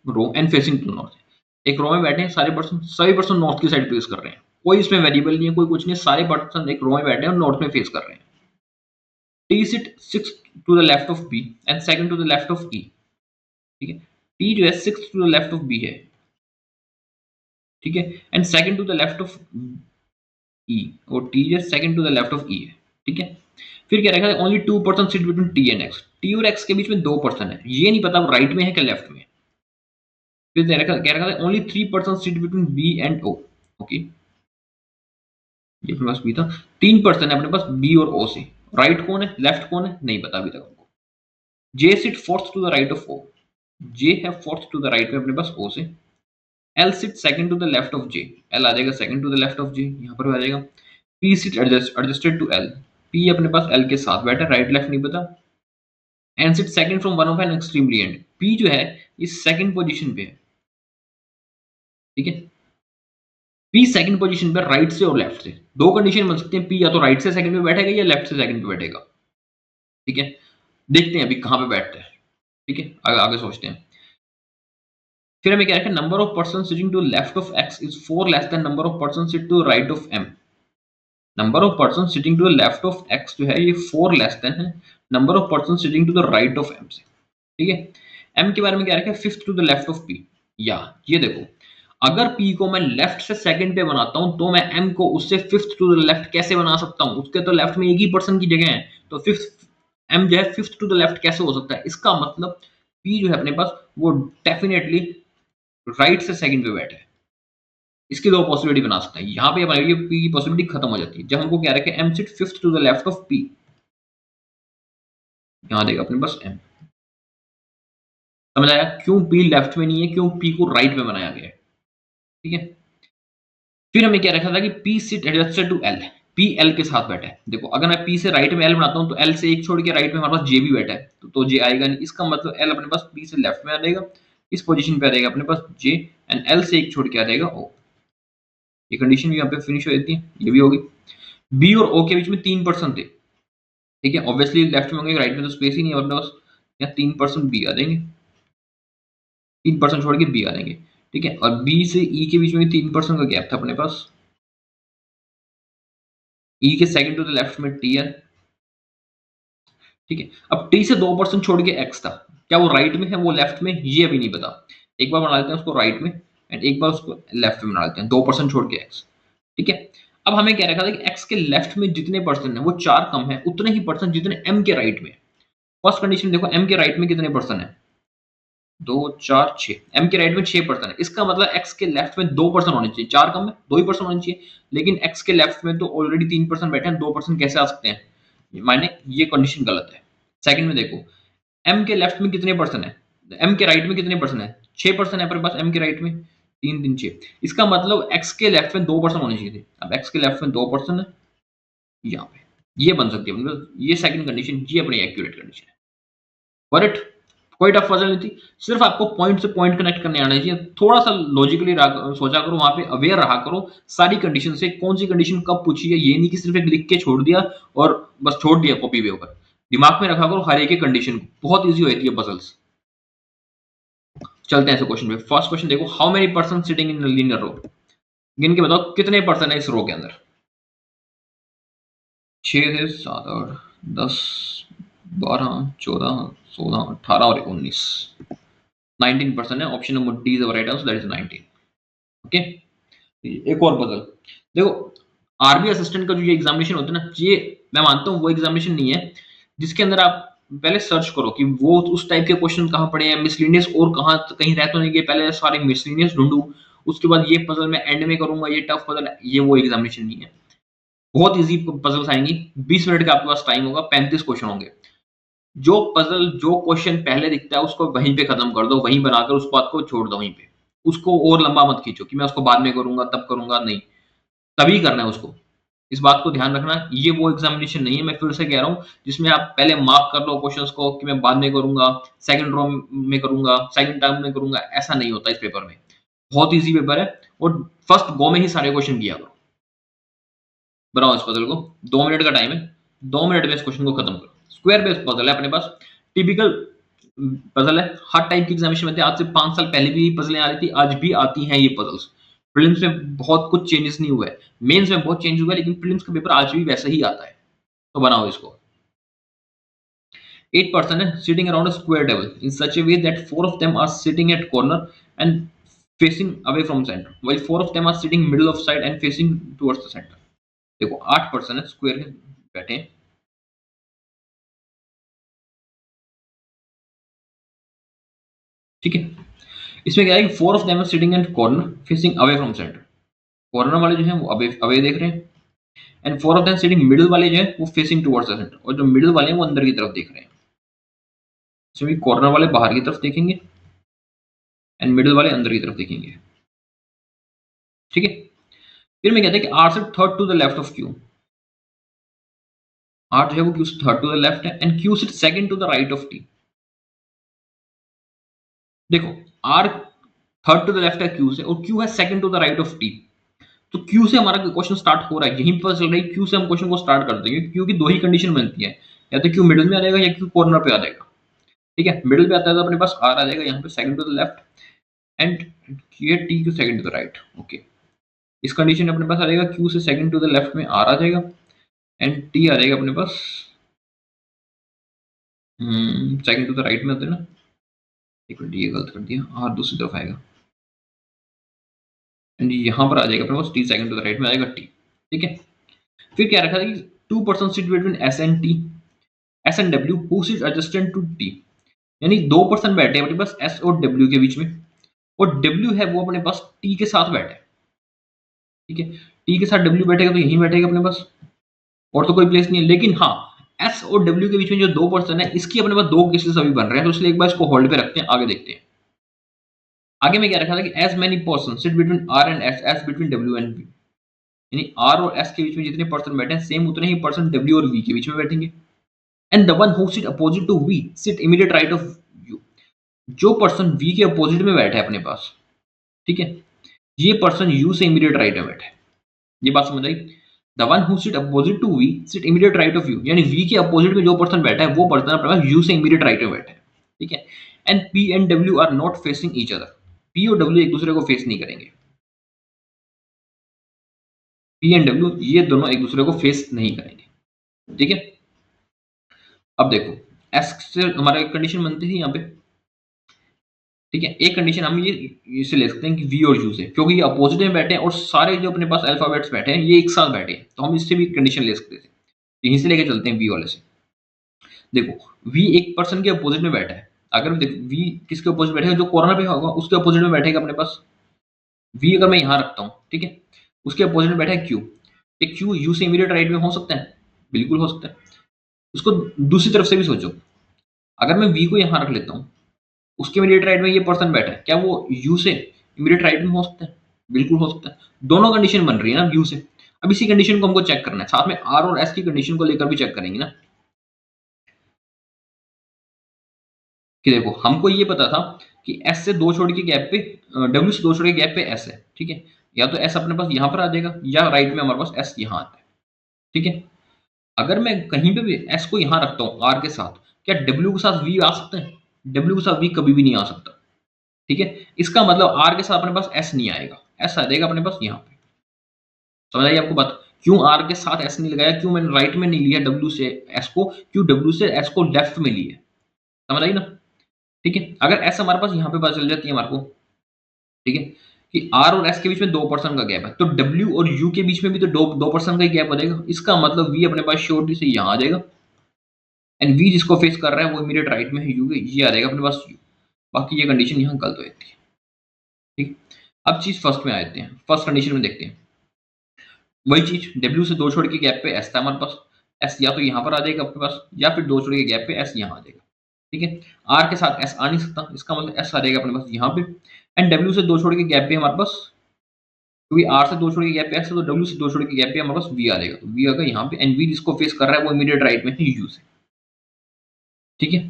row and facing to north. एक रो में बैठे हैं सारे पर्सन, सभी पर्सन नॉर्थ की साइड फेस कर रहे हैं। कोई इसमें वेरिएबल नहीं है, कोई कुछ नहीं, सारे पर्सन एक रो में बैठे हैं और नॉर्थ में फेस कर रहे हैं। T sit 6 to the left of B and second to the left of E. ठीक है, टी जो है 6 to the left of B है, ठीक है, and second to the left of E, और टी जो second to the left of E है। ठीक है, फिर क्या रखा है, only 2% sit between T and X. T और एक्स के बीच में 2% है, ये नहीं पता राइट में है क्या लेफ्ट में। फिर कह रखा है only 3% sit between B and O. Okay, ये अपने पास बी था। 3% है अपने पास बी और ओ से। राइट कौन है, लेफ्ट कौन है, नहीं पता अभी तक हमको। J sit fourth to the right of O. J है फोर्थ टू द राइट में अपने पास ओ से। L sit second to the left of J. L आ जाएगा second to the left of J, यहाँ पर आ जाएगा। P sit adjusted to L. P अपने पास एल के साथ बैठा, राइट लेफ्ट नहीं पता। N sit second from one of N extremely end. P जो है इस सेकंड पोजीशन पे है। ठीक है, पी सेकंड पोजीशन पे राइट से और लेफ्ट से। दो कंडीशन बन सकती है, पी या तो राइट से सेकंड पे बैठेगा या लेफ्ट से सेकंड पे बैठेगा। ठीक है, देखते हैं अभी कहां पे बैठता है। ठीक है, आगे आगे सोचते हैं। फिर हमें क्या रखा, number of person sitting to left of X is 4 less than number of person sit to right of M. Number of person sitting to the left of X जो है ये 4 लेस देन है number of person sitting to the right of M से। ठीक है, M के बारे में क्या रखा है, fifth to the left of P. या ये देखो, अगर पी को मैं लेफ्ट से सेकंड पे बनाता हूं, तो मैं एम को उससे फिफ्थ टू द लेफ्ट कैसे बना सकता हूं। उसके तो लेफ्ट में एक ही पर्सन की जगह है, तो फिफ्थ एम जो है फिफ्थ टू द लेफ्ट कैसे हो सकता है। इसका मतलब पी जो है अपने पास वो डेफिनेटली राइट से सेकंड पे बैठे है। इसकी दो पॉसिबिलिटी बना सकते हैं। यहाँ पे हमारी पी की पॉसिबिलिटी खत्म हो जाती है जब हमको क्या रखे, M sit fifth to the left of P. यहाँ देगा अपने पास एम। समझ आया क्यों पी लेफ्ट में नहीं है, क्यों पी को राइट में बनाया गया है। ठीक है, फिर हमें क्या रखा था कि P sit adjusted to L. P L के साथ बैठा है। देखो, अगर मैं पी से राइट में एल बनाता हूं, तो एल से एक छोड़ के राइट में हमारे पास जे भी बैठा है, तो जे आएगा नहीं। इसका मतलब एल अपने पास पी से लेफ्ट में आ जाएगा, इस पोजीशन पे आ जाएगा अपने पास जे, एंड एल से एक छोड़ के आ जाएगा ओ। ये कंडीशन भी यहाँ पे फिनिश हो जाती है, ये भी होगी। बी और ओ के बीच में 3% थे। ठीक है, ऑब्वियसली लेफ्ट में होंगे, राइट में तो स्पेस ही नहीं है अपने पास। यहाँ 3% बी आ जाएंगे, 3% छोड़ के बी आ जाएंगे। ठीक है, और बी से ई के बीच में भी 3% का गैप था अपने पास। ई के सेकंड टू द लेफ्ट में टी है। ठीक है, अब टी से 2% छोड़ के एक्स था, क्या वो राइट में है वो लेफ्ट में, ये अभी नहीं पता। एक बार बना लेते हैं उसको राइट में, एंड एक बार उसको लेफ्ट में बना लेते हैं, 2% छोड़ के एक्स। ठीक है, अब हमें क्या रखा था कि एक्स के लेफ्ट में जितने पर्सन है वो 4 कम है उतने ही पर्सन जितने एम के राइट में। फर्स्ट कंडीशन देखो, एम के राइट में कितने पर्सन है, 2 4 6। एम के राइट में 6% है, इसका मतलब एक्स के लेफ्ट में 2% होने चाहिए। 4 कम है, 2 ही% होने चाहिए। लेकिन एक्स के लेफ्ट में तो ऑलरेडी 3% बैठे हैं, 2% कैसे आ सकते हैं, माने ये कंडीशन गलत है। सेकंड में देखो, एम के लेफ्ट में कितने पर्सन है, एम के राइट में कितने पर्सन है, 6% है अपने पास एम के राइट में, 3 3 6। इसका मतलब एक्स के लेफ्ट में 2% होने चाहिए थे। अब एक्स के लेफ्ट में 2% है यहाँ पे, ये बन सकती है मतलब ये सेकंड कंडीशन, ये अपनी एक्यूरेट कंडीशन है। बट कोई टफ पजल नहीं थी, सिर्फ आपको पॉइंट से पॉइंट कनेक्ट करने आना चाहिए। थोड़ा सा लॉजिकली सोचा करो, वहां पे अवेयर रहा करो सारी कंडीशन से, कौन सी कंडीशन कब पूछी है। ये नहीं कि सिर्फ एक लिख के छोड़ दिया और बस छोड़ दिया कॉपी पे ऊपर। दिमाग में रखा करो हर एक कंडीशन को, बहुत ईजी होती है पजल्स। चलते हैं ऐसे क्वेश्चन पे। फर्स्ट क्वेश्चन देखो, how many person sitting in linear row. गिन के बताओ कितने पर्सन है इस रो के अंदर। 6 थे, 7 और 10 12 14 16 18 और 19, 19% है। Option number D is the right answer, that is 19। Okay, एक और पजल देखो। आरबी असिस्टेंट का जो ये एग्जामिनेशन होता है ना, ये मैं मानता हूँ वो एग्जामिनेशन नहीं है जिसके अंदर आप पहले सर्च करो कि वो उस टाइप के क्वेश्चन कहाँ पड़े हैं, मिसलिनियस और कहाँ कहीं रह तो नहीं गए, पहले सारे मिसलिनियस ढूंढूं, उसके बाद ये पजल मैं एंड में करूंगा, ये टफ पजल है। ये वो एग्जामिनेशन नहीं है। बहुत इजी पजल्स आएंगी, 20 मिनट का आपके पास टाइम होगा, 35 क्वेश्चन होंगे। जो पजल जो क्वेश्चन पहले दिखता है उसको वहीं पे खत्म कर दो, वहीं बनाकर उस बात को छोड़ दो वहीं पे। उसको और लंबा मत खींचो कि मैं उसको बाद में करूंगा, तब करूंगा, नहीं, तभी करना है उसको। इस बात को ध्यान रखना, ये वो एग्जामिनेशन नहीं है, मैं फिर से कह रहा हूँ, जिसमें आप पहले मार्क कर लो क्वेश्चंस को कि मैं बाद में करूंगा, सेकंड रो में करूंगा, सेकंड टर्म में करूंगा, ऐसा नहीं होता इस पेपर में। बहुत इजी पेपर है और फर्स्ट गो में ही सारे क्वेश्चन किया करो। बनाओ इस पजल को, 2 मिनट का टाइम है, 2 मिनट में इस क्वेश्चन को खत्म करो। स्क्वायर बेस्ड पजल है अपने पास, टिपिकल पजल है, हर टाइप की एग्जामिनेशन में थे। आज से 5 साल पहले भी पजलें आ रही थी, आज भी आती हैं ये पजल्स। प्रीलिम्स में बहुत कुछ चेंजेस नहीं हुआ है, मेंस में बहुत चेंज हुआ है, लेकिन प्रीलिम्स का पेपर आज भी वैसा ही आता है। तो बनाओ इसको। 8 person है sitting around a square table in such a way that 4 of them are sitting at corner and facing away from center, while 4 of them are sitting middle of side and facing towards the center। देखो 8 person है square में बैठे हैं, ठीक है। इसमें क्या है कि 4 of them are sitting at corner facing away from center। Corner वाले जो हैं वो अवे अवे देख रहे हैं, and 4 of them sitting middle वाले जो हैं वो फेसिंग टुवर्ड्स द सेंटर, और जो मिडिल वाले हैं वो अंदर की तरफ देख रहे हैं। इसमें कॉर्नर वाले बाहर की तरफ देखेंगे एंड मिडिल वाले अंदर की तरफ देखेंगे, ठीक है। फिर मैं कहता है कि आर से third to the left of Q, R जो है वो क्यू से थर्ड टू द लेफ्ट है, and Q sit second to the right of T. देखो R third to the left है क्यू से, और क्यू है second to the right of T. तो क्यू से हमारा क्वेश्चन स्टार्ट हो रहा है, यहीं पर चल रही है, क्यू से हम क्वेश्चन को स्टार्ट कर देंगे। क्यू की दो ही कंडीशन बनती है, या तो क्यू मिडिल में आ जाएगा या क्यू कॉर्नर पे आ जाएगा, ठीक है। मिडिल पे आता है तो अपने पास आर आ जाएगा यहाँ पे second to the left, and ये T to second to the right, okay. इस कंडीशन में अपने पास आ जाएगा क्यू से सेकंड टू द लेफ्ट में आर आ जाएगा, एंड टी आ जाएगा अपने पास सेकंड टू द राइट में होते हैं ना, एक मिनट ये गलत कर दिया, आर दूसरी तरफ आएगा, एंड यहाँ पर आ जाएगा अपने पास T second to the right में आ जाएगा टी, ठीक है। फिर क्या रखा था कि 2 person sit between S and T, S and W who sit adjacent to T. यानी 2 पर्सन बैठे हैं अपने पास एस और डब्ल्यू के बीच में, और डब्ल्यू है वो अपने पास टी के साथ बैठे हैं, ठीक है। टी के साथ डब्ल्यू बैठेगा तो यहीं बैठेगा अपने पास, और तो कोई प्लेस नहीं है। लेकिन हाँ, एस और डब्ल्यू के बीच में जो 2 पर्सन है, इसकी अपने पास दो केसेस अभी बन रहे हैं, तो इसलिए एक बार इसको होल्ड पे रखते हैं, आगे देखते हैं। आगे में क्या रखा था कि as many person sit between R and S S between W and V. यानी आर और एस के बीच में जितने पर्सन बैठे हैं, सेम उतने ही पर्सन डब्ल्यू और वी के बीच में बैठेंगे। And the one who sit opposite to V sit immediate right of U. जो पर्सन वी के अपोजिट में बैठा है अपने पास, ठीक है, ये पर्सन यू से इमीडिएट राइट में बैठा है। ये बात समझ आई। The one who sit opposite to V sit immediate right of U, यानी वी के अपोजिट में जो पर्सन बैठा है वो पर्सन अपने पास यू से इमीडिएट राइट में बैठा है, ठीक है। And P and W are not facing each other. P और डब्ल्यू एक दूसरे को फेस नहीं करेंगे, पी एंड डब्ल्यू ये दोनों एक दूसरे को फेस नहीं करेंगे, ठीक है। अब देखो एस से हमारा एक कंडीशन बनती थी यहाँ पे, ठीक है। एक कंडीशन हम ये इसे ले सकते हैं कि वी और यू से, क्योंकि ये अपोजिट में बैठे हैं और सारे जो अपने पास अल्फाबेट्स बैठे हैं ये एक साथ बैठे हैं, तो हम इससे भी कंडीशन ले सकते थे। यहीं से लेके चलते हैं वी वाले से। देखो वी एक पर्सन के अपोजिट में बैठा है, अगर देखो वी किसके अपोजिट बैठेगा, जो कॉर्नर पे होगा उसके अपोजिट में बैठेगा अपने पास। वी अगर मैं यहाँ रखता हूँ, ठीक है, उसके अपोजिट में बैठा है क्यू। एक क्यू यू से इमीडिएट राइट में हो सकता है, बिल्कुल हो सकता है। उसको दूसरी तरफ से भी सोचो, अगर मैं वी को यहाँ रख लेता हूँ, उसके इमीडिएट राइट में ये पर्सन बैठा है, क्या वो यू से इमीडिएट राइट में हो सकता है? बिल्कुल हो सकता है। दोनों कंडीशन बन रही है ना यू से। अब इसी कंडीशन को हमको चेक करना है, साथ में आर और एस की कंडीशन को लेकर भी चेक करेंगे ना, कि देखो हमको ये पता था कि एस से दो छोड़ के गैप पे, डब्ल्यू से दो छोड़ के गैप पे एस है, ठीक है। या तो एस अपने पास यहाँ पर आ जाएगा, या राइट में हमारे पास एस यहाँ आता है, ठीक है। अगर मैं कहीं पे भी एस को यहाँ रखता हूँ आर के साथ, क्या डब्ल्यू के साथ वी आ सकते हैं? डब्ल्यू के साथ वी कभी भी नहीं आ सकता, ठीक है। इसका मतलब आर के साथ अपने पास एस नहीं आएगा, एस आ जाएगा अपने पास यहाँ पे। समझ आई आपको बात? क्यों आर के साथ एस नहीं लगाया, क्यों मैंने राइट में नहीं लिया डब्ल्यू से एस को, क्यों डब्ल्यू से एस को लेफ्ट में लिया? समझ आई ना, ठीक है। अगर एस हमारे पास यहाँ पे पता चल जाती है हमारे को, ठीक है, कि आर और एस के बीच में 2 पर्सन का गैप है, तो डब्ल्यू और यू के बीच में भी तो दो पर्सन का ही गैप हो जाएगा। इसका मतलब वी अपने पास श्योरिटी से यहाँ आ जाएगा, एंड वी जिसको फेस कर रहा है वो इमीडिएट राइट में है यू के, ये आ जाएगा अपने पास यू। बाकी ये कंडीशन यहाँ गलत हो जाती है, ठीक। अब चीज फर्स्ट में आ जाते हैं, फर्स्ट कंडीशन में देखते हैं। वही चीज डब्ल्यू से दो छोड़ के गैप पे एस था हमारे पास, एस या तो यहाँ पर आ जाएगा आपके पास, या फिर दो छोड़ के गैप पे एस यहाँ आ जाएगा। ठीक है, आर के साथ एस आ नहीं सकता, इसका मतलब एस आ जाएगा अपने पास यहाँ पे। एंड डब्ल्यू से दो छोड़ के गैप पे हमारे पास, क्योंकि आर से दो छोड़ के गैप पे एस है, तो डब्ल्यू से दो छोड़ के गैप पे हमारे पास वी आ जाएगा, तो वी आएगा यहाँ पे, एंड वी जिसको फेस कर रहा है वो इमीडिएट राइट में है यू से। ठीक है,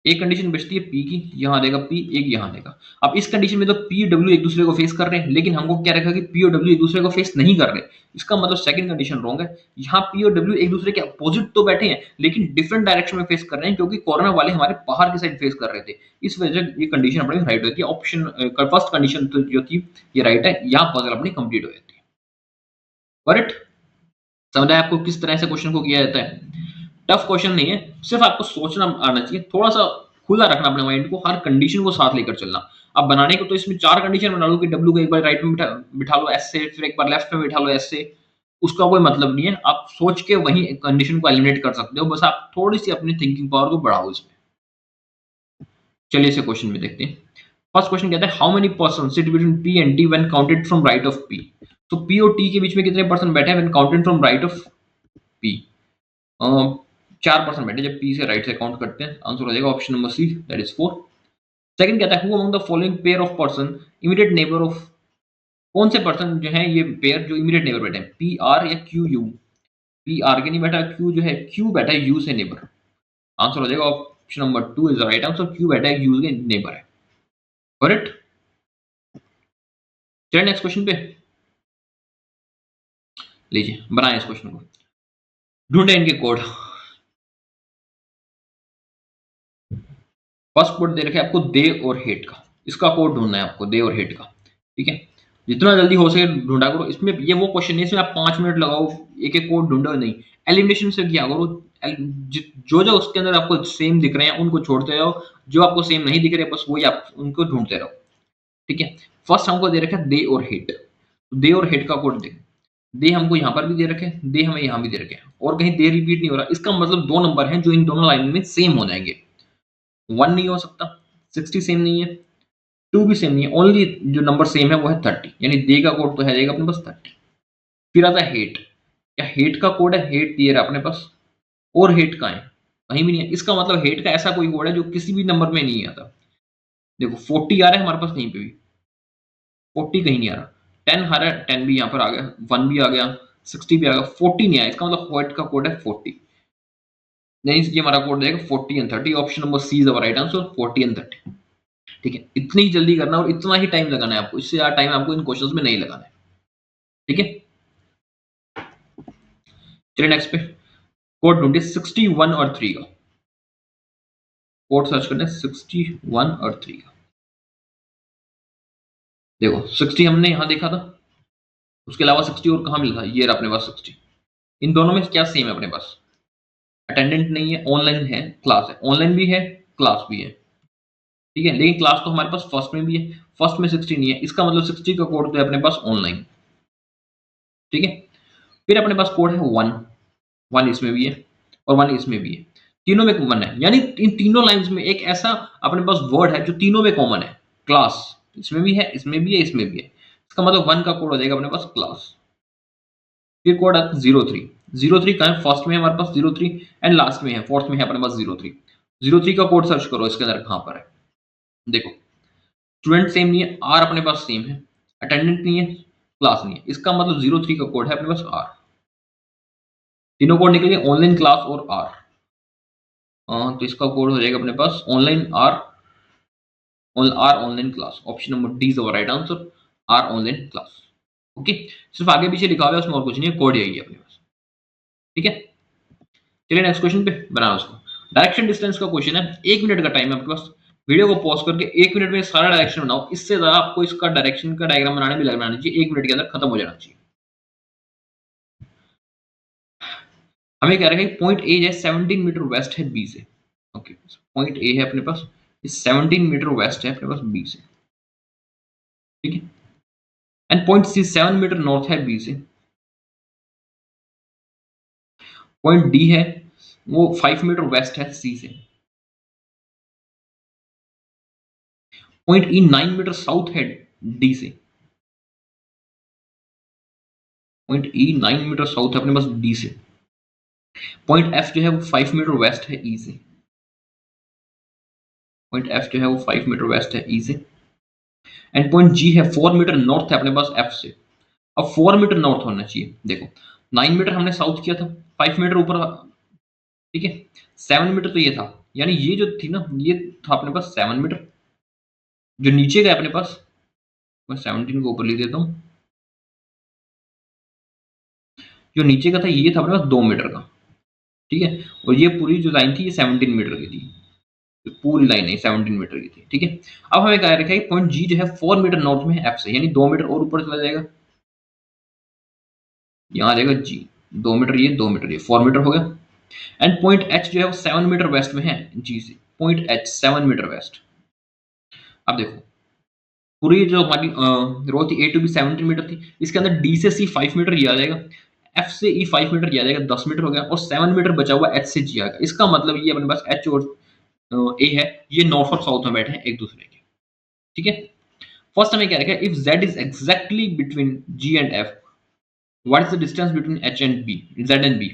एक कंडीशन बचती है पी की, यहाँ देगा पी, एक यहाँ देगा। अब इस कंडीशन में तो पी और डब्ल्यू एक दूसरे को फेस कर रहे हैं, लेकिन हमको क्या रखा कि पी और डब्ल्यू एक दूसरे को फेस नहीं कर रहे, इसका मतलब सेकंड कंडीशन रॉन्ग है। यहाँ पी और डब्ल्यू एक दूसरे के अपोजिट तो बैठे हैं, लेकिन डिफरेंट डायरेक्शन में फेस कर रहे हैं, क्योंकि कॉर्नर वाले हमारे बाहर की साइड फेस कर रहे थे, इस वजह से ये कंडीशन अपनी राइट होती है। ऑप्शन फर्स्ट कंडीशन तो जो थी ये राइट है, यहाँ पजल अपनी कंप्लीट हो जाती है। करेक्ट? समझ आया आपको किस तरह से क्वेश्चन को किया जाता है? टफ क्वेश्चन नहीं है, सिर्फ आपको सोचना आना चाहिए, थोड़ा सा खुला रखना अपने माइंड को, हर कंडीशन को साथ लेकर चलना। अब बनाने को तो इसमें चार कंडीशन बना लो कि डब्ल्यू को एक बार राइट में बिठा लो एस से, फिर एक बार लेफ्ट में बिठा लो एस से, उसका कोई मतलब नहीं है। आप सोच के वही कंडीशन को एलिमिनेट कर सकते हो, बस आप थोड़ी सी अपनी थिंकिंग पावर को बढ़ाओ इसमें। चलिए इसे क्वेश्चन में देखते हैं। फर्स्ट क्वेश्चन कहता है how many person sit between P and T when counted from right of P. तो पी और टी के बीच में कितने पर्सन बैठे हैं when counted from right of P? 4% बैठे जब पी से राइट से काउंट करते हैं, आंसर हो जाएगा option number C, that is 4। Second कहता है who among the following pair of person immediate neighbour of, कौन से पर्सन जो है ये पेयर जो इमीडिएट नेबर बैठे हैं, पी आर या क्यू यू? पी आर के नहीं बैठा, क्यू जो है क्यू बैठा है यू से नेबर, आंसर हो जाएगा option number 2 is the right answer, Q बैठा है यू के नेबर है। करेक्ट? चलिए नेक्स्ट क्वेश्चन पे, लीजिए बनाए इस क्वेश्चन को, ढूंढे इनके कोड। फर्स्ट कोड दे रखे आपको दे और हेट का, इसका कोड ढूंढना है आपको, दे और हेट का। ठीक है, जितना जल्दी हो सके ढूंढा करो। इसमें ये वो क्वेश्चन नहीं इसमें आप 5 मिनट लगाओ एक एक कोड ढूंढो, नहीं, एलिमिनेशन से किया करो। जो जो उसके अंदर आपको सेम दिख रहे हैं उनको छोड़ते रहो, जो आपको सेम नहीं दिख रहे बस वही आप उनको ढूंढते रहो। ठीक है, फर्स्ट हमको दे रखा है दे और हेट, दे और हेट का कोड दे, दे हमको यहाँ पर भी दे रखे, दे हमें यहाँ भी दे रखे, और कहीं दे रिपीट नहीं हो रहा, इसका मतलब दो नंबर हैं जो इन दोनों लाइन में सेम हो जाएंगे। 1 नहीं हो सकता, 60 सेम नहीं है, 2 भी सेम नहीं है, ओनली जो नंबर सेम है वो है 30, यानी दे का कोड तो है जाएगा अपने पास 30। फिर आता है हेट, क्या हेट का कोड है? हेट दिया है अपने पास, और हेट का है कहीं भी नहीं है, इसका मतलब हेट का ऐसा कोई कोड है जो किसी भी नंबर में नहीं आता। देखो 40 आ रहा है हमारे पास, कहीं पे भी 40 कहीं नहीं आ रहा, 10 आ रहा है, 10 भी यहाँ पर आ गया, 1 भी आ गया, 60 भी आ गया, 40 नहीं आया, इसका मतलब हेट का कोड है 40, नहीं ये हमारा कोड देगा 40 and 30, option number C is our right answer, 40 and 30। ठीक है, इतनी ही जल्दी करना और इतना ही टाइम लगाना है आपको, इससे ज्यादा टाइम आपको इन क्वेश्चंस में नहीं लगाना है। ठीक है, चलिए नेक्स्ट पे कोड ढूंढिए 61 और 3 का, कोड सर्च करते हैं 61 और 3 का। देखो 60 हमने यहां देखा था, उसके अलावा 60 और कहां मिला था, ये रहा अपने पास 60। इन दोनों में क्या सेम है अपने पास? अटेंडेंट नहीं है, ऑनलाइन है, क्लास है, ऑनलाइन भी है, क्लास भी है। ठीक है, लेकिन क्लास तो हमारे पास फर्स्ट में भी है, फर्स्ट में 60 नहीं है, इसका मतलब 60 का कोड तो है अपने पास ऑनलाइन। ठीक है, फिर अपने पास कोड है 1, 1 इसमें भी है और 1 इसमें भी है, तीनों में कॉमन है, यानी इन तीनों लाइंस में एक ऐसा अपने पास वर्ड है जो तीनों में कॉमन है, क्लास, इसमें भी है, इसमें भी है, इसमें भी है, इसका मतलब 1 का कोड हो जाएगा अपने पास क्लास। फिर कोड आता है 03, 03 कहाँ है? फर्स्ट में है हमारे पास 03 एंड लास्ट में है, फोर्थ में है अपने पास 03, 03 का कोड सर्च करो इसके अंदर कहां पर है। देखो स्टूडेंट सेम नहीं है, आर अपने पास सेम है, अटेंडेंट नहीं है, क्लास नहीं है, इसका मतलब 03 का कोड है अपने पास आर। तीनों कोड निकल गए, ऑनलाइन, क्लास और आर। तो इसका कोड हो जाएगा अपने पास online R, R online class, option number D is our right answer, R online class. Okay, सिर्फ आगे पीछे लिखा हुआ है उसमें और कुछ नहीं है, कोड यही है अपने पास। ठीक है, चलिए नेक्स्ट क्वेश्चन पे बनाना उसको। डायरेक्शन डिस्टेंस का क्वेश्चन है, 1 मिनट का टाइम है आपके पास, वीडियो को पॉज करके 1 मिनट में सारा डायरेक्शन बनाओ, इससे ज्यादा आपको इसका डायरेक्शन का डायग्राम बनाने में लगना नहीं चाहिए, 1 मिनट के अंदर खत्म हो जाना चाहिए। हमें कह रहा है पॉइंट ए है 17 मीटर वेस्ट है बी से। ओके, पॉइंट ए है अपने पास, 17 मीटर वेस्ट है अपने पास बी से। ठीक है, and point C 7 metre north है बी से। पॉइंट डी है वो 5 मीटर वेस्ट है सी से। पॉइंट ई 9 मीटर साउथ है डी से। पॉइंट ई 9 मीटर साउथ है अपने पास डी से। पॉइंट एफ जो है वो 5 मीटर वेस्ट है ई से। पॉइंट एफ जो है वो 5 मीटर वेस्ट है ई से। एंड पॉइंट जी है 4 मीटर नॉर्थ है अपने पास एफ से। अब 4 मीटर नॉर्थ होना चाहिए। देखो 9 मीटर हमने साउथ किया था, 5 मीटर ऊपर, ठीक है। 7 मीटर तो ये था, यानी ये जो थी ना ये था अपने पास 7 मीटर। जो नीचे का है अपने पास, मैं 17 को ऊपर लिख देता हूँ। जो नीचे का था ये था अपने पास 2 मीटर का, ठीक है। और ये पूरी जो लाइन थी ये 17 मीटर की थी। तो पूरी लाइन है 17 मीटर की थी, ठीक है। अब हमें क्या रखा है कि पॉइंट जी जो है 4 मीटर नॉर्थ में है एफ से, यानी 2 मीटर और ऊपर चला जाएगा। यहाँ आ जाएगा जी, 2 मीटर ये 2 मीटर ये, 4 मीटर हो गया। एंड पॉइंट एच जो है वो 7 मीटर वेस्ट में है जी से। Point H 7 metre west. अब देखो पूरी जो हमारी रो थी ए टू बी 17 मीटर थी, इसके अंदर डी से सी 5 मीटर ये आ जाएगा, एफ से ई 5 मीटर ये आ जाएगा, 10 मीटर हो गया। और 7 मीटर बचा हुआ एच से जी आ गया। इसका मतलब ये अपने पास एच और ए है, ये नॉर्थ और साउथ में बैठे हैं एक दूसरे के, ठीक है। फर्स्ट हमें क्या रखा है, if Z is exactly between G and F, what is the distance between H and B, Z and B.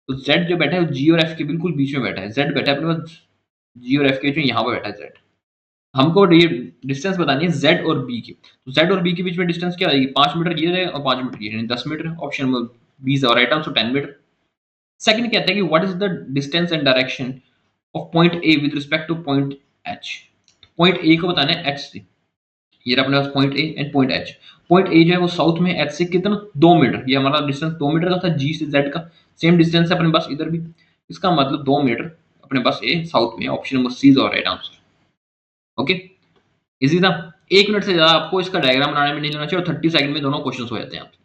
तो जेड जो बैठा है वो जी और एफ के बिल्कुल बीच में बैठा है। जेड बैठा है अपने पास जी और एफ के बीच में, यहाँ पर बैठा है जेड। हमको ये डिस्टेंस बतानी है जेड और बी की। तो जेड और बी के बीच में डिस्टेंस क्या आएगी, 5 मीटर ये रहेगा और 5 मीटर ये, यानी 10 meter. Option number B is right answer, 10 meter. Second कहता है कि what is the distance and direction of point A with respect to point H. Point A को बताना है एच से, ये रहा अपने पास point A and point H. Point A जो है वो साउथ में एच से कितना, 2 मीटर। ये हमारा डिस्टेंस 2 मीटर का था जी से जेड का, सेम डिस्टेंस है अपने पास इधर भी। इसका मतलब 2 मीटर अपने पास ए साउथ में। Option number C is right answer. Okay, easy था। 1 मिनट से ज्यादा आपको इसका डायग्राम बनाने में नहीं लेना चाहिए, और 30 सेकंड में दोनों क्वेश्चन हो जाते हैं आपके।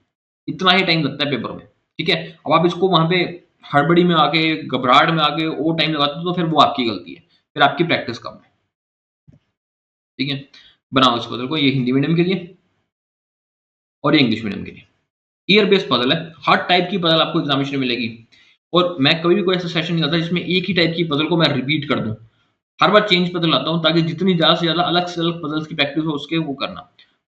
इतना ही टाइम लगता है पेपर में, ठीक है। अब आप इसको वहां पे हड़बड़ी में आके, घबराहट में आके वो टाइम लगाते हो तो फिर वो आपकी गलती है, फिर आपकी प्रैक्टिस कम है, ठीक है। बनाओ इस पजल को, ये हिंदी मीडियम के लिए और ये इंग्लिश मीडियम के लिए। ईयर बेस्ड पजल है, हर टाइप की पजल आपको एग्जामिनेशन में मिलेगी। और मैं कभी भी कोई ऐसा सेशन नहीं लाता जिसमें एक ही टाइप की पजल को मैं रिपीट कर दूं। हर बार चेंज पजल लाता हूं, ताकि जितनी ज्यादा से ज्यादा अलग से अलग पजल्स की प्रैक्टिस हो उसके वो करना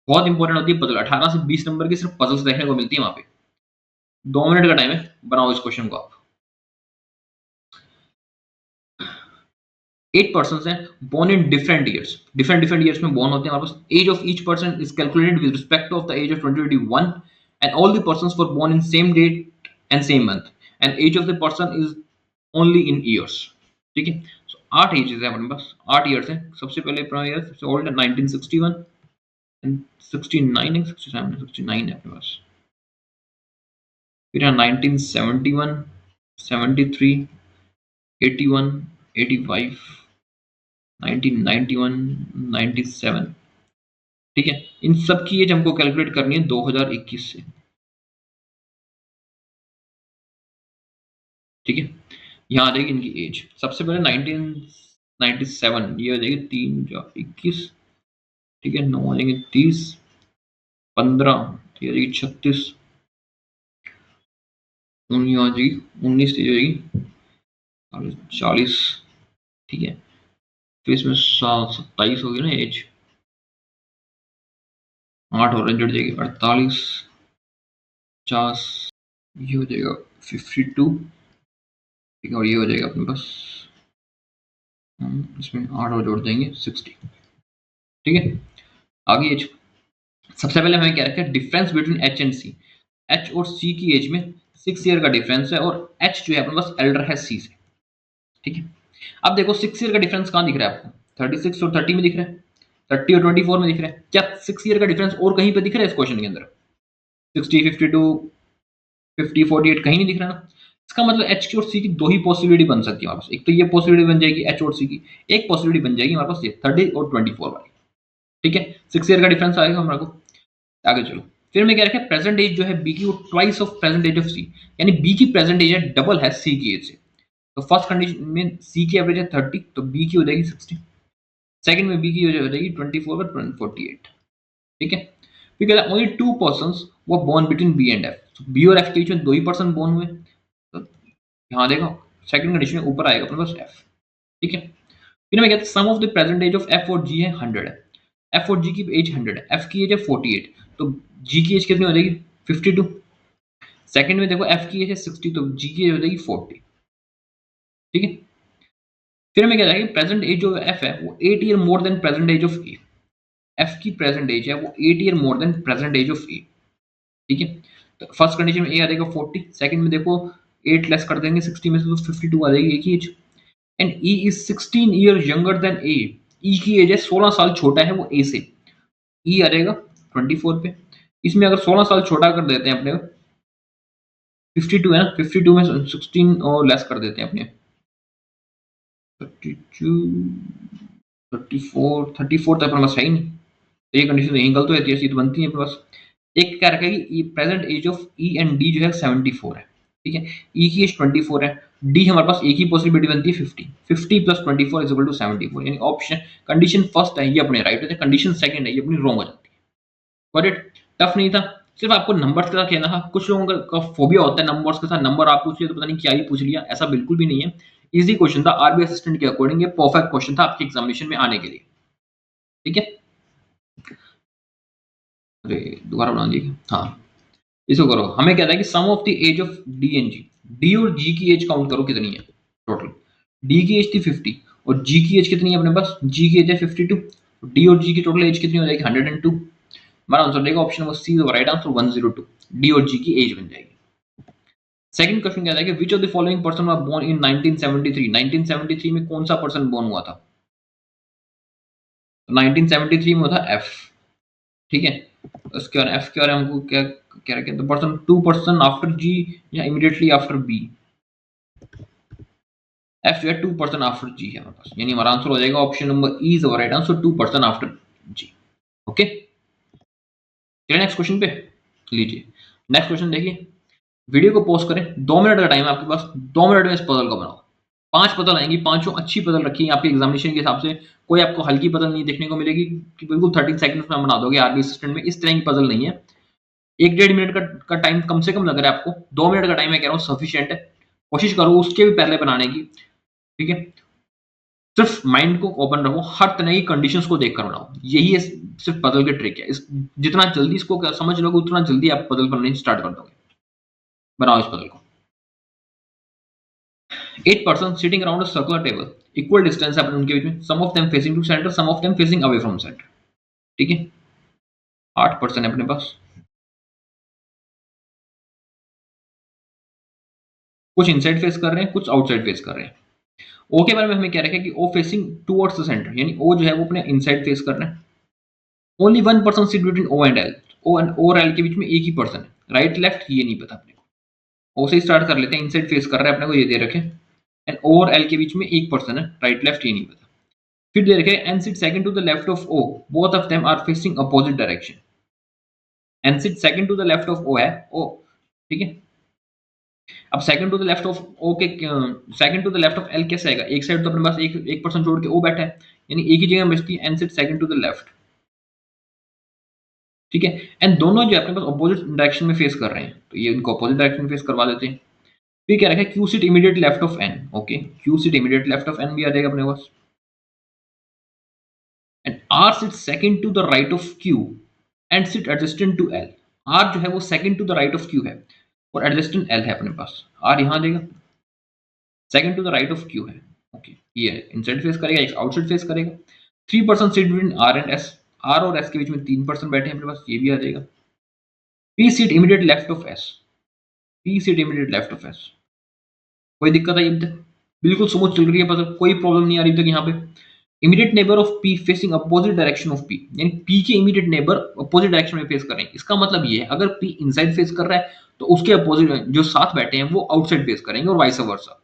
बहुत इंपॉर्टेंट होती है। पजल 18 से 20 नंबर की सिर्फ पजल्स देखने को मिलती है वहां पे। 2 मिनट का टाइम है, बनाओ इस क्वेश्चन को आप। 8 पर्सन हैं born in different years, different different years में बोर्न होते हैं हमारे पास। Age of each person is calculated with respect of the age of 2021 and all the persons were born in same date and same month and age of the person is only in years, ठीक है। सो 8 edges है अपने पास, 8 years हैं। सबसे पहले अपना year सबसे old है 1961 एंड 69 है, 67 69 है अपने पास। फिर है 1971, 73, 81, 85, 1991, 97, ठीक है। इन सब की एज हमको कैलकुलेट करनी है 2021 से, ठीक है। यहाँ आ जाएगी इनकी एज। सबसे पहले 1997 ये हो जाएगी 3 4 21, ठीक है। 9 आ जाएंगे 30, 15 ये हो जाएगी 36, 19 आ जाएगी 19 हो जाएगी और 40, ठीक है। फिर इसमें 27 होगी ना एज, 8 और जुड़ जाएगी 48, 50, ये हो जाएगा 52, ठीक है। और ये हो जाएगा अपने पास, इसमें 8 और जोड़ देंगे 60, ठीक है। आगे एज, सबसे पहले हमें क्या रखा है, difference between H and C. H और सी की एज में 6 ईयर का डिफरेंस है, और एच जो है अपने पास एल्डर है सी से, ठीक है। अब देखो 6 ईयर का डिफरेंस कहाँ दिख रहा है आपको, 36 और 30 में दिख रहा है, 30 और 24 में दिख रहा है। क्या 6 ईयर का डिफरेंस और कहीं पे दिख रहा है इस क्वेश्चन के अंदर, 60, 52, 50, 48 कहीं नहीं दिख रहा ना। इसका मतलब एच की और सी की दो ही पॉसिबिलिटी बन सकती है हमारे पास। एक तो ये पॉसिबिलिटी बन जाएगी एच और सी की, एक पॉसिबिलिटी बन जाएगी हमारे पास ये 30 और 24 वाली, ठीक है। 6 ईयर का डिफरेंस आएगा हमारे को। आगे चलो, फिर मैं क्या रखा, प्रेजेंट एज जो है बी की वो twice of present age of C, यानी बी की प्रेजेंट एज है डबल है सी की एज से। तो फर्स्ट कंडीशन में सी की एवरेज है 30, तो बी की हो जाएगी 60। सेकंड में बी की हो जाएगी 24 और 48, ठीक है। फिर कहता है ओनली 2 पर्सन वो born between B and F. B और एफ के बीच में 2 ही पर्सन बोर्न हुए, तो यहाँ देखो सेकंड कंडीशन में ऊपर आएगा अपने पास एफ, ठीक है। फिर मैं कहते हैं sum of the present age of F और जी है 100 है। एफ और जी की एज 100 है, एफ की एज है 48, तो जी की एज कितनी हो जाएगी 52। सेकंड में देखो एफ की एज है 60, तो जी की एज हो जाएगी 40। ठीक है। फिर हमें क्या है कि प्रेजेंट एज जो एफ है वो 8 year more than present age of A. F की प्रेजेंट एज है वो 8 year more than present age of A. ठीक है। तो फर्स्ट कंडीशन में ए आ जाएगा 40, सेकंड में देखो 8 लेस कर देंगे 60 में से तो 52 आ जाएगी ए की age. And E is 16 year younger than A. E की एज है 16 साल छोटा है वो ए से। ई आ जाएगा 24 पे। इसमें अगर 16 साल छोटा कर देते हैं अपने 52 है ना, 52 में 16 और लेस कर देते हैं अपने 32 34 34 तक अपने पास है ही नहीं। तो ये कंडीशन यहीं गलत हो जाती है, ऐसी तो बनती है अपने पास। एक क्या रखा है कि present age of E and D जो है 74 है। ठीक है। ई की एज 24 है, डी हमारे पास एक ही पॉसिबिलिटी बनती है 50। 50 प्लस 24 इज इक्वल टू 74, यानी ऑप्शन कंडीशन फर्स्ट है ये अपने राइट होते हैं, कंडीशन सेकंड है ये अपनी रॉन्ग हो जाती है। Got it. टफ नहीं था, सिर्फ आपको नंबर्स के साथ खेलना था। कुछ लोगों का फोबिया होता है नंबर्स के साथ, नंबर आप पूछ लिया तो पता नहीं क्या ही पूछ लिया, ऐसा बिल्कुल भी नहीं है। इजी क्वेश्चन था, आरबीआई असिस्टेंट के अकॉर्डिंग ये परफेक्ट क्वेश्चन था आपके एग्जामिनेशन में आने के लिए। ठीक है। अरे दोबारा बना दिया, हाँ इसको करो। हमें क्या था कि sum of the age of D and G, D और जी की एज काउंट करो कितनी है टोटल। डी की एज थी 50 और जी की एज कितनी है अपने पास, जी की एज है 52। डी और जी की टोटल एज कितनी हो जाएगी 102। हमारा आंसर देगा option number C right answer 102, D और जी की एज बन जाएगी। सेकंड क्वेश्चन क्या था कि which of the following person were born in 1973। 1973 में कौन सा पर्सन बोर्न हुआ था। 1973 में हुआ था एफ। ठीक है। उसके बाद एफ के बारे में हमको क्या क्या रखें, तो पर्सन 2 पर्सन आफ्टर जी या इमीडिएटली आफ्टर बी। एफ जो है 2 पर्सन आफ्टर जी है हमारे पास, यानी हमारा आंसर हो जाएगा option number E is right answer 2 person after G. Okay, चलिए नेक्स्ट क्वेश्चन पे लीजिए। नेक्स्ट क्वेश्चन देखिए, वीडियो को पॉज करें, 2 मिनट का टाइम है आपके पास, 2 मिनट में इस पजल को बनाओ। 5 पजल आएंगी, पांचों अच्छी पजल रखी है आपके एग्जामिनेशन के हिसाब से, कोई आपको हल्की पजल नहीं देखने को मिलेगी कि बिल्कुल 30 सेकंड्स में बना दोगे आरबी असिस्टेंट में, इस तरह की पजल नहीं है। 1-1.5 मिनट का टाइम कम से कम लग रहा है आपको, 2 मिनट का टाइम है कह रहा हूँ सफिशियंट है। कोशिश करो उसके भी पहले बनाने की। ठीक है। सिर्फ माइंड को ओपन रखो, हर तरह की कंडीशंस को देखकर बनाओ, यही है सिर्फ पजल के ट्रिक है। इस जितना जल्दी इसको समझ लोगे उतना जल्दी आप पजल बनाने स्टार्ट कर दोगे। बनाओ इस पजल को। 8 person sitting around a circular table, equal distance है उनके बीच में, some of them facing to centre, some of them facing away from centre. ठीक है। 8 पर्सन है अपने पास, कुछ इनसाइड फेस कर रहे हैं कुछ आउटसाइड फेस कर रहे हैं। ओ के बारे में हमें क्या रखा है कि ओ फेसिंग टुवर्ड्स द सेंटर, यानी ओ जो है वो अपने इनसाइड फेस कर रहे हैं। Only 1 person sit between O and L, O and और एल के बीच में एक ही पर्सन है, राइट लेफ्ट ये नहीं पता अपने को। ओ से स्टार्ट कर लेते हैं, इनसाइड फेस कर रहा है अपने को, ये दे रखे। एंड ओ और एल के बीच में एक पर्सन है, राइट लेफ्ट ये नहीं पता। फिर दे रखे and sit second to the left of O, both of them are facing opposite direction. And sit second to the left of O है ओ। ठीक है। अब second to the left of O के second to the left of L कैसे आएगा, एक side तो अपने पास एक एक पर्सन छोड़ के ओ बैठा है, यानी एक ही जगह बचती है, and sit second to the left. ठीक है। एंड दोनों जो है अपने पास अपोजिट डायरेक्शन में फेस कर रहे हैं, तो ये इनको अपोजिट डायरेक्शन में फेस करवा देते हैं। फिर क्या रखा है Q sit immediate left of N. Okay, Q sit immediate left of N भी आ जाएगा अपने पास। And R sit second to the right of Q and sit adjacent to L. R जो है वो second to the right of Q है और एडजेस्टेंट एल है अपने पास। आर यहाँ आ जाएगा, second to the right of Q है। ओके, ये इनसाइड फेस करेगा, एक आउटसाइड फेस करेगा। 3 person sit between R and S, R और एस के बीच में 3 पर्सन बैठे हैं अपने पास, ये भी आ जाएगा। P seat immediate left of S, P seat immediate left of S. कोई दिक्कत आई अभी तक, बिल्कुल स्मूथ चल रही है पजल, कोई प्रॉब्लम नहीं आ रही तक यहाँ पे। Immediate neighbour of P facing opposite direction of P, यानी पी के इमीडिएट नेबर अपोजिट डायरेक्शन में फेस कर रहे हैं। इसका मतलब ये है अगर पी इनसाइड फेस कर रहा है तो उसके अपोजिट जो साथ बैठे हैं वो आउटसाइड फेस करेंगे और वाइस वर्सा।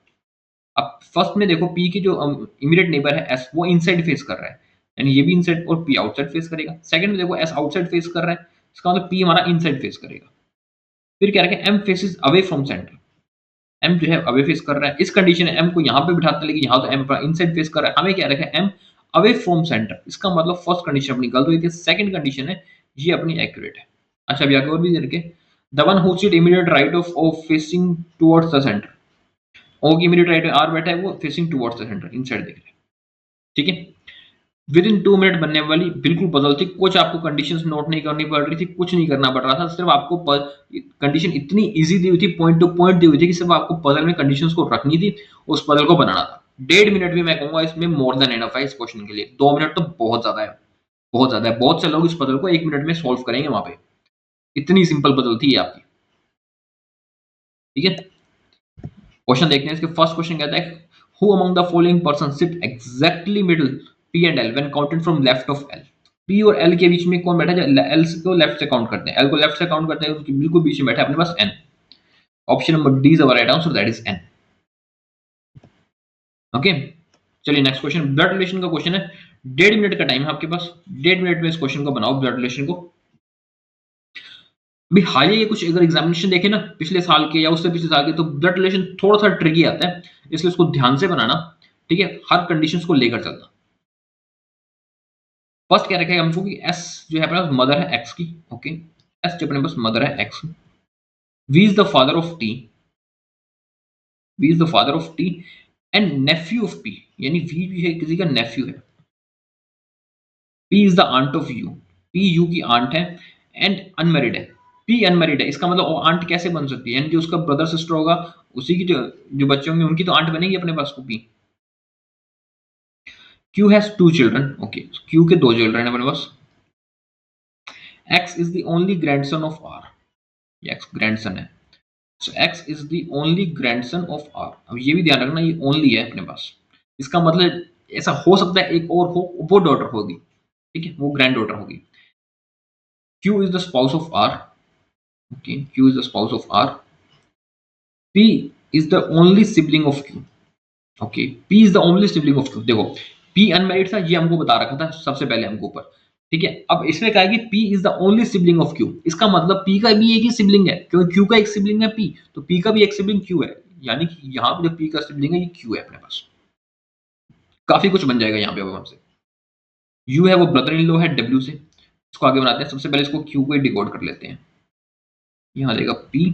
अब फर्स्ट में देखो पी की जो इमीडिएट नेबर है एस वो इनसाइड फेस कर रहा है, यानी ये भी इनसाइड और पी आउटसाइड फेस करेगा। सेकंड में देखो एस आउटसाइड फेस कर रहा है, इसका मतलब पी हमारा इनसाइड फेस करेगा। फिर क्या रखें M faces away from centre, M जो है अवे फेस कर रहा है। इस कंडीशन में एम को यहाँ पे बिठाते हैं लेकिन यहाँ तो एम इनसाइड फेस कर रहा है, हमें क्या रखा है एम अवे फ्रॉम सेंटर। इसका मतलब फर्स्ट कंडीशन अपनी गलत हुई थी, सेकंड कंडीशन है ये अपनी एक्यूरेट है। अच्छा अभी आगे और भी करके the one who seat immediate right of O facing towards the centre, O की इमीडिएट राइट में आर बैठा है वो facing towards the centre, inside देख रहे हैं। ठीक है। विद इन 2 मिनट बनने वाली बिल्कुल पजल थी। कुछ आपको कंडीशंस नोट नहीं करनी पड़ रही थी, कुछ नहीं करना पड़ रहा था, सिर्फ आपको कंडीशन इतनी इजी दी हुई थी, पॉइंट टू पॉइंट दी हुई थी कि सिर्फ आपको पजल में कंडीशंस को रखनी थी, उस पजल को बनाना था। 1.5 मिनट भी मैं कहूंगा इसमें मोर देन एनफ है इस क्वेश्चन के लिए। 2 मिनट तो बहुत ज्यादा है, बहुत ज्यादा है। बहुत से लोग इस पजल को 1 मिनट में सोल्व करेंगे वहां पे, इतनी सिंपल पजल थी ये आपकी। ठीक है, क्वेश्चन देखते हैं। इसके फर्स्ट क्वेश्चन कहता है who among the following person sit exactly middle P and L when counted from left of L. P और एल के बीच में कौन बैठा है? एल को लेफ्ट से काउंट करते हैं, एल को लेफ्ट से काउंट करते हैं, उसके बिल्कुल बीच में बैठा है अपने पास N. Option number D is our right answer, that is N. Okay, चलिए नेक्स्ट क्वेश्चन ब्लड रिलेशन का क्वेश्चन है। 1.5 मिनट का टाइम है आपके पास, 1.5 मिनट में इस क्वेश्चन को बनाओ ब्लड रिलेशन को। भी हाल ही कुछ अगर एग्जामिनेशन देखे ना पिछले साल के या उससे पिछले साल के, तो ब्लड रिलेशन थोड़ा सा ट्रिकी आता है, इसलिए उसको ध्यान से बनाना। ठीक है, हर कंडीशंस को लेकर चलना। फर्स्ट क्या रखेगा हमको कि एस जो है अपने पास मदर है एक्स की। ओके, एस जो अपने पास मदर है X, V is the father of T, V is the father of T and nephew of P, यानी वी भी है किसी का नेफ्यू है। P is the aunt of U, P U की आंट है एंड अनमेरिड है। पी अनमेरिड है, इसका मतलब आंट कैसे बन सकती है? यानी जो उसका ब्रदर सिस्टर होगा उसी की जो बच्चे होंगे उनकी तो आंट बनेगी अपने पास को P. Q has 2 children, okay, Q के 2 चिल्ड्रन है अपने पास। X is the only grandson of R, X grandson है, so X is the only grandson of R. अब ये भी ध्यान रखना ये ओनली है अपने पास, इसका मतलब ऐसा हो सकता है एक और हो, वो डॉटर होगी। ठीक है, वो ग्रैंड डॉटर होगी। Q is the spouse of R, okay, Q is the spouse of R. P is the only sibling of Q, okay, P is the only sibling of Q. देखो P unmarried था, ये हमको बता रखा था सबसे पहले हमको ऊपर। ठीक है, अब इसमें कहा है कि P is the only sibling of Q, इसका मतलब पी का भी एक ही सिबलिंग है, क्योंकि क्यू का एक सिबलिंग है पी, तो पी का भी एक सिबलिंग क्यू है, यानी कि यहाँ पे जो पी का सिबलिंग है ये क्यू है अपने पास। काफी कुछ बन जाएगा यहाँ पे अब हमसे। यू है वो ब्रदर इन लॉ है डब्ल्यू से, इसको आगे बनाते हैं। सबसे पहले इसको क्यू को डिकोड कर लेते हैं। यहाँ आ जाएगा पी,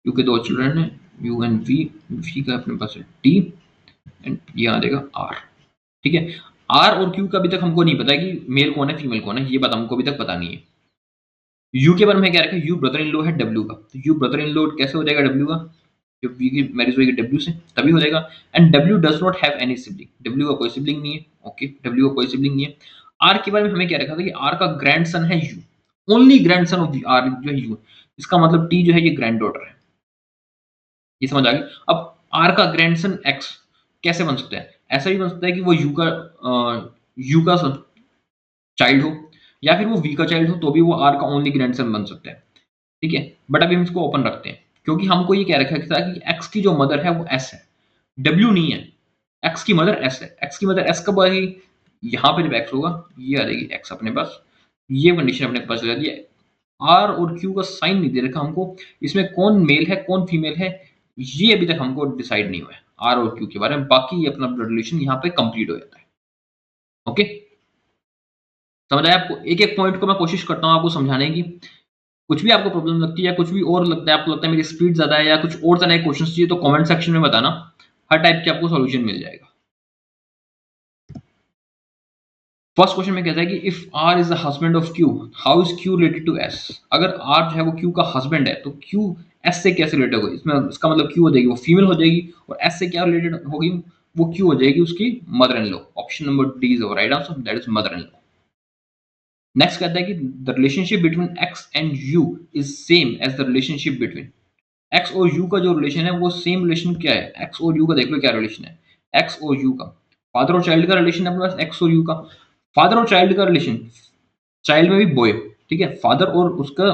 क्यू के 2 चिल्ड्रन है यू एंड वी, वी का अपने पास है टी एंड यहाँ आ जाएगा आर। ठीक है, आर और क्यू का अभी तक हमको नहीं पता कि मेल कौन है फीमेल कौन है, ये बात हमको अभी तक पता नहीं है। यू के बारे में क्या रखा है? यू ब्रदर इन लॉ है डब्ल्यू का, तो यू ब्रदर इन लॉ कैसे हो जाएगा डब्ल्यू का? जब वी की मैरिज होगी डब्ल्यू से तभी हो जाएगा। And W does not have any sibling, W का कोई सिबलिंग नहीं है। ओके, डब्ल्यू का कोई सिबलिंग नहीं है। आर के बारे में हमें क्या रखा था कि आर का ग्रैंडसन है U, only grandson of R जो है यू, इसका मतलब टी जो है ये ग्रैंड डॉटर है। ये समझ आ गई। अब आर का ग्रैंडसन एक्स कैसे बन सकता है? ऐसा भी बन सकता है कि वो यू का चाइल्ड हो, या फिर वो वी का चाइल्ड हो, तो भी वो आर का ओनली ग्रैंडसन बन सकता है। ठीक है, बट अभी हम इसको ओपन रखते हैं, क्योंकि हमको ये क्या रखा था कि एक्स की जो मदर है वो एस है, डब्ल्यू नहीं है। एक्स की मदर एस है, एक्स की मदर एस कब आएगी? यहाँ पे जब एक्स होगा ये आ जाएगी एक्स अपने पास, ये कंडीशन अपने पास आ जाती है। आर और क्यू का साइन नहीं दे रखा हमको, इसमें कौन मेल है कौन फीमेल है ये अभी तक हमको डिसाइड नहीं हुआ है आर और क्यू के बारे में। बाकी ये अपना ब्लड रिलेशन यहाँ पे कंप्लीट हो जाता है। ओके, समझ आया आपको? एक एक पॉइंट को मैं कोशिश करता हूँ आपको समझाने की। कुछ भी आपको प्रॉब्लम लगती है या कुछ भी और लगता है, आपको लगता है मेरी स्पीड ज्यादा है या कुछ और तरह के क्वेश्चन चाहिए, तो कमेंट सेक्शन में बताना, हर टाइप के आपको सॉल्यूशन मिल जाएगा। फर्स्ट क्वेश्चन में कहता है कि if R is the husband of Q, how is Q related to S. अगर आर जो है वो क्यू का हस्बैंड है तो क्यू एस से कैसे रिलेटेड होगी? इसमें इसका मतलब क्यू हो जाएगी वो फीमेल हो जाएगी, और एस से क्या रिलेटेड होगी? वो क्यू हो जाएगी उसकी mother in law. Option number D is right answer, that is mother in law. Next कहता है कि the relationship between X and U is same as the relationship between X और यू का जो रिलेशन है वो सेम रिलेशन क्या है? एक्स और यू का देख लो क्या रिलेशन है। एक्स और यू का फादर और चाइल्ड का रिलेशन है अपने पास, एक्स और यू का फादर और चाइल्ड का रिलेशन, चाइल्ड में भी बॉय। ठीक है, फादर और उसका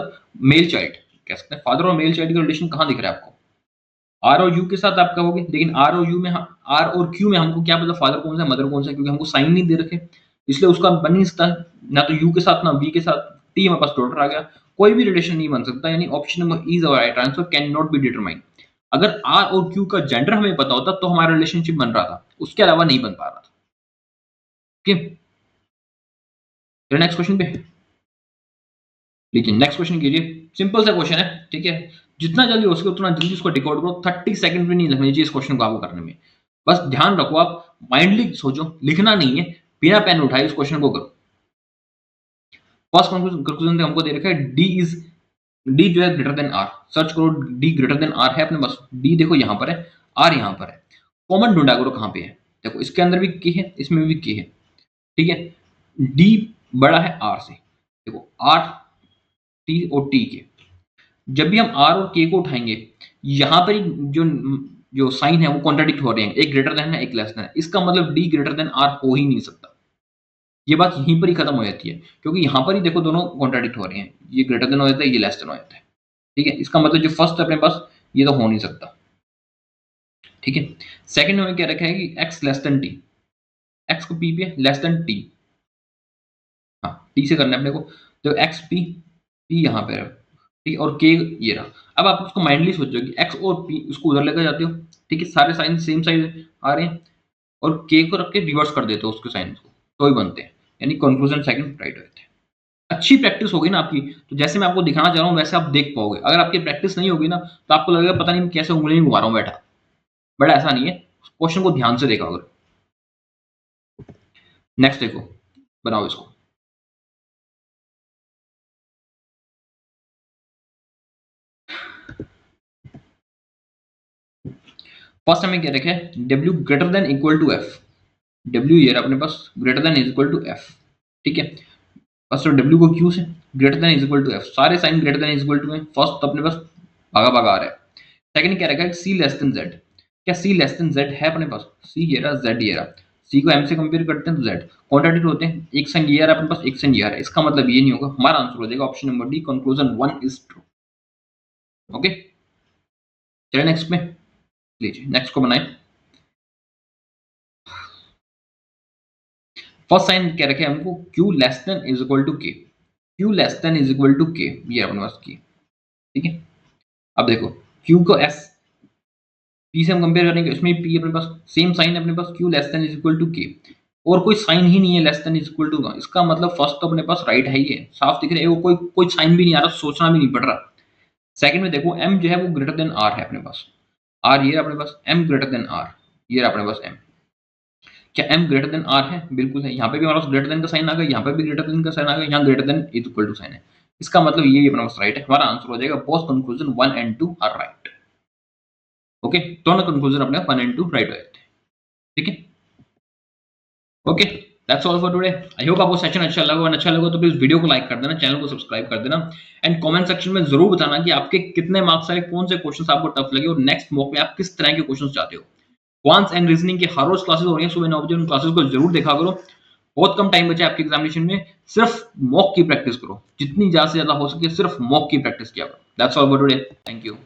मेल चाइल्ड कह सकते हैं। फादर और मेल चाइल्ड का रिलेशन कहाँ दिख रहा है आपको? आर और यू के साथ आप कहोगे, लेकिन आर और यू में आर और क्यू में हमको क्या पता फादर कौन सा मदर कौन सा, क्योंकि हमको साइन नहीं दे रखे, इसलिए उसका बन नहीं सकता ना तो यू के साथ ना वी के साथ। टी हमारे पास डॉटर आ गया, कोई भी रिलेशन नहीं बन सकता, यानी option number is right answer, can not be determine. अगर आर और क्यू का जेंडर हमें पता होता तो हमारा रिलेशनशिप बन रहा था, उसके अलावा नहीं बन पा रहा था। ओके, नेक्स्ट क्वेश्चन पे लीजिए। नेक्स्ट क्वेश्चन कीजिए, सिंपल सा क्वेश्चन है। ठीक है, जितना जल्दी हो सके उतना जल्दी उसको डिकोड करो, 30 सेकंड भी नहीं लगने चाहिए इस क्वेश्चन को आपको करने में। बस ध्यान रखो आप माइंडली सोचो, लिखना नहीं है, बिना पेन उठाए इस क्वेश्चन को करो। फर्स्ट कंक्लूजन हमको दे रखा है डी जो है ग्रेटर देन आर, सर्च करो डी ग्रेटर देन आर है अपने पास, डी देखो यहां पर है, आर यहां पर है, कॉमन ढूंढा करो कहां पे है, देखो इसके अंदर भी के है, इसमें भी के है, ठीक है, डी बड़ा है आर से, देखो आर टी और टी के, जब भी हम आर और के को उठाएंगे यहां पर जो जो साइन है वो कॉन्ट्राडिक्ट हो रहे हैं, एक ग्रेटर देन है एक लेस देन है, इसका मतलब डी ग्रेटर देन आर हो ही नहीं सकता। ये बात यहीं पर ही खत्म हो जाती है, क्योंकि यहां पर ही देखो दोनों कॉन्ट्राडिक्ट हो रहे हैं, ये ग्रेटर देन हो जाता है, ये लेस देन हो जाता है, ठीक है, इसका मतलब जो फर्स्ट है अपने पास ये तो हो नहीं सकता, ठीक है। सेकंड में क्या रखा है कि x less than T, x को पी पे लेस देन टी, हाँ टी से करना है अपने को, तो एक्स पी, पी यहाँ पे है, ठीक है, और के ये रहा। अब आप उसको माइंडली सोचो कि एक्स और पी उसको उधर लेकर जाते हो, ठीक है, सारे साइन सेम साइड आ रहे हैं, और के को रख के रिवर्स कर देते हो उसके साइन को, तो ही बनते हैं, यानी कंक्लूजन सेकंड राइट होते हैं। अच्छी प्रैक्टिस होगी ना आपकी, तो जैसे मैं आपको दिखाना चाह रहा हूँ वैसे आप देख पाओगे। अगर आपकी प्रैक्टिस नहीं होगी ना तो आपको लगेगा पता नहीं कैसे उंगली घुमा रहा हूँ बैठा, बड़ा ऐसा नहीं है, क्वेश्चन को ध्यान से देखा अगर। नेक्स्ट देखो, बनाओ इसको। फर्स्ट हमें क्या रखा है, W greater than equal to F, W ये अपने पास greater than is equal to F, ठीक है, फर्स्ट डब्ल्यू को क्यू से greater than is equal to F, सारे sign greater than is equal to है, फर्स्ट तो अपने पास भागा भागा आ रहा है। सेकंड क्या रखा है, सी लेस देन जेड, क्या सी लेस देन जेड है अपने पास, सी ये रहा, जेड ये रहा, सी को एम से कंपेयर करते हैं तो जेड कॉन्ट्राडिक्ट होते हैं, एक साइन ये रहा अपने पास, एक साइन ये रहा, इसका मतलब ये नहीं होगा, हमारा आंसर हो जाएगा option number D, conclusion 1 is true. Okay, चलिए नेक्स्ट में, लीजिए नेक्स्ट को बनाए। फर्स्ट साइन क्या रखे हमको, Q less than is equal to K, Q less than is equal to K, ये अपने पास की, ठीक है। अब देखो क्यू को एस पी से हम कंपेयर करेंगे, इसमें पी अपने पास सेम साइन है अपने पास, Q less than is equal to K, और कोई साइन ही नहीं है less than is equal to का, इसका मतलब फर्स्ट तो अपने पास राइट है ही है, साफ दिख रहा है, वो कोई कोई साइन भी नहीं आ रहा, सोचना भी नहीं पड़ रहा। सेकंड में देखो एम जो है वो ग्रेटर देन आर है अपने पास, आर ये अपने पास, एम ग्रेटर देन आर ये अपने पास एम, क्या एम ग्रेटर देन आर है, बिल्कुल है, यहाँ पे भी हमारे पास ग्रेटर देन का साइन आ गया, यहाँ पे भी ग्रेटर देन का साइन आ गया, यहाँ greater than is equal to sign है, इसका मतलब ये भी अपना पास राइट है, हमारा आंसर हो जाएगा both conclusion 1 and 2 are right. Okay, दोनों कंक्लूजन अपने 1 एंड 2 राइट हो जाते हैं, ठीक है। Okay, that's all for today. I hope आपको सेशन अच्छा लगा, और अच्छा लगा तो प्लीज वीडियो को लाइक कर देना, चैनल को सब्सक्राइब कर देना, एंड कमेंट सेक्शन में जरूर बताना कि आपके कितने मार्क्स आए, कौन से क्वेश्चंस आपको टफ लगे, और नेक्स्ट मॉक में आप किस तरह के क्वेश्चंस चाहते हो। क्वांट्स एंड रीजनिंग की हर रोज क्लासेस हो रही है सुबह 9 बजे, उन क्लासेस को जरूर देखा करो, बहुत कम टाइम बचा है आपके एग्जामिनेशन में, सिर्फ मॉक की प्रैक्टिस करो, जितनी ज्यादा से ज्यादा हो सके सिर्फ मॉक की प्रैक्टिस किया करो। That's all for today, thank you.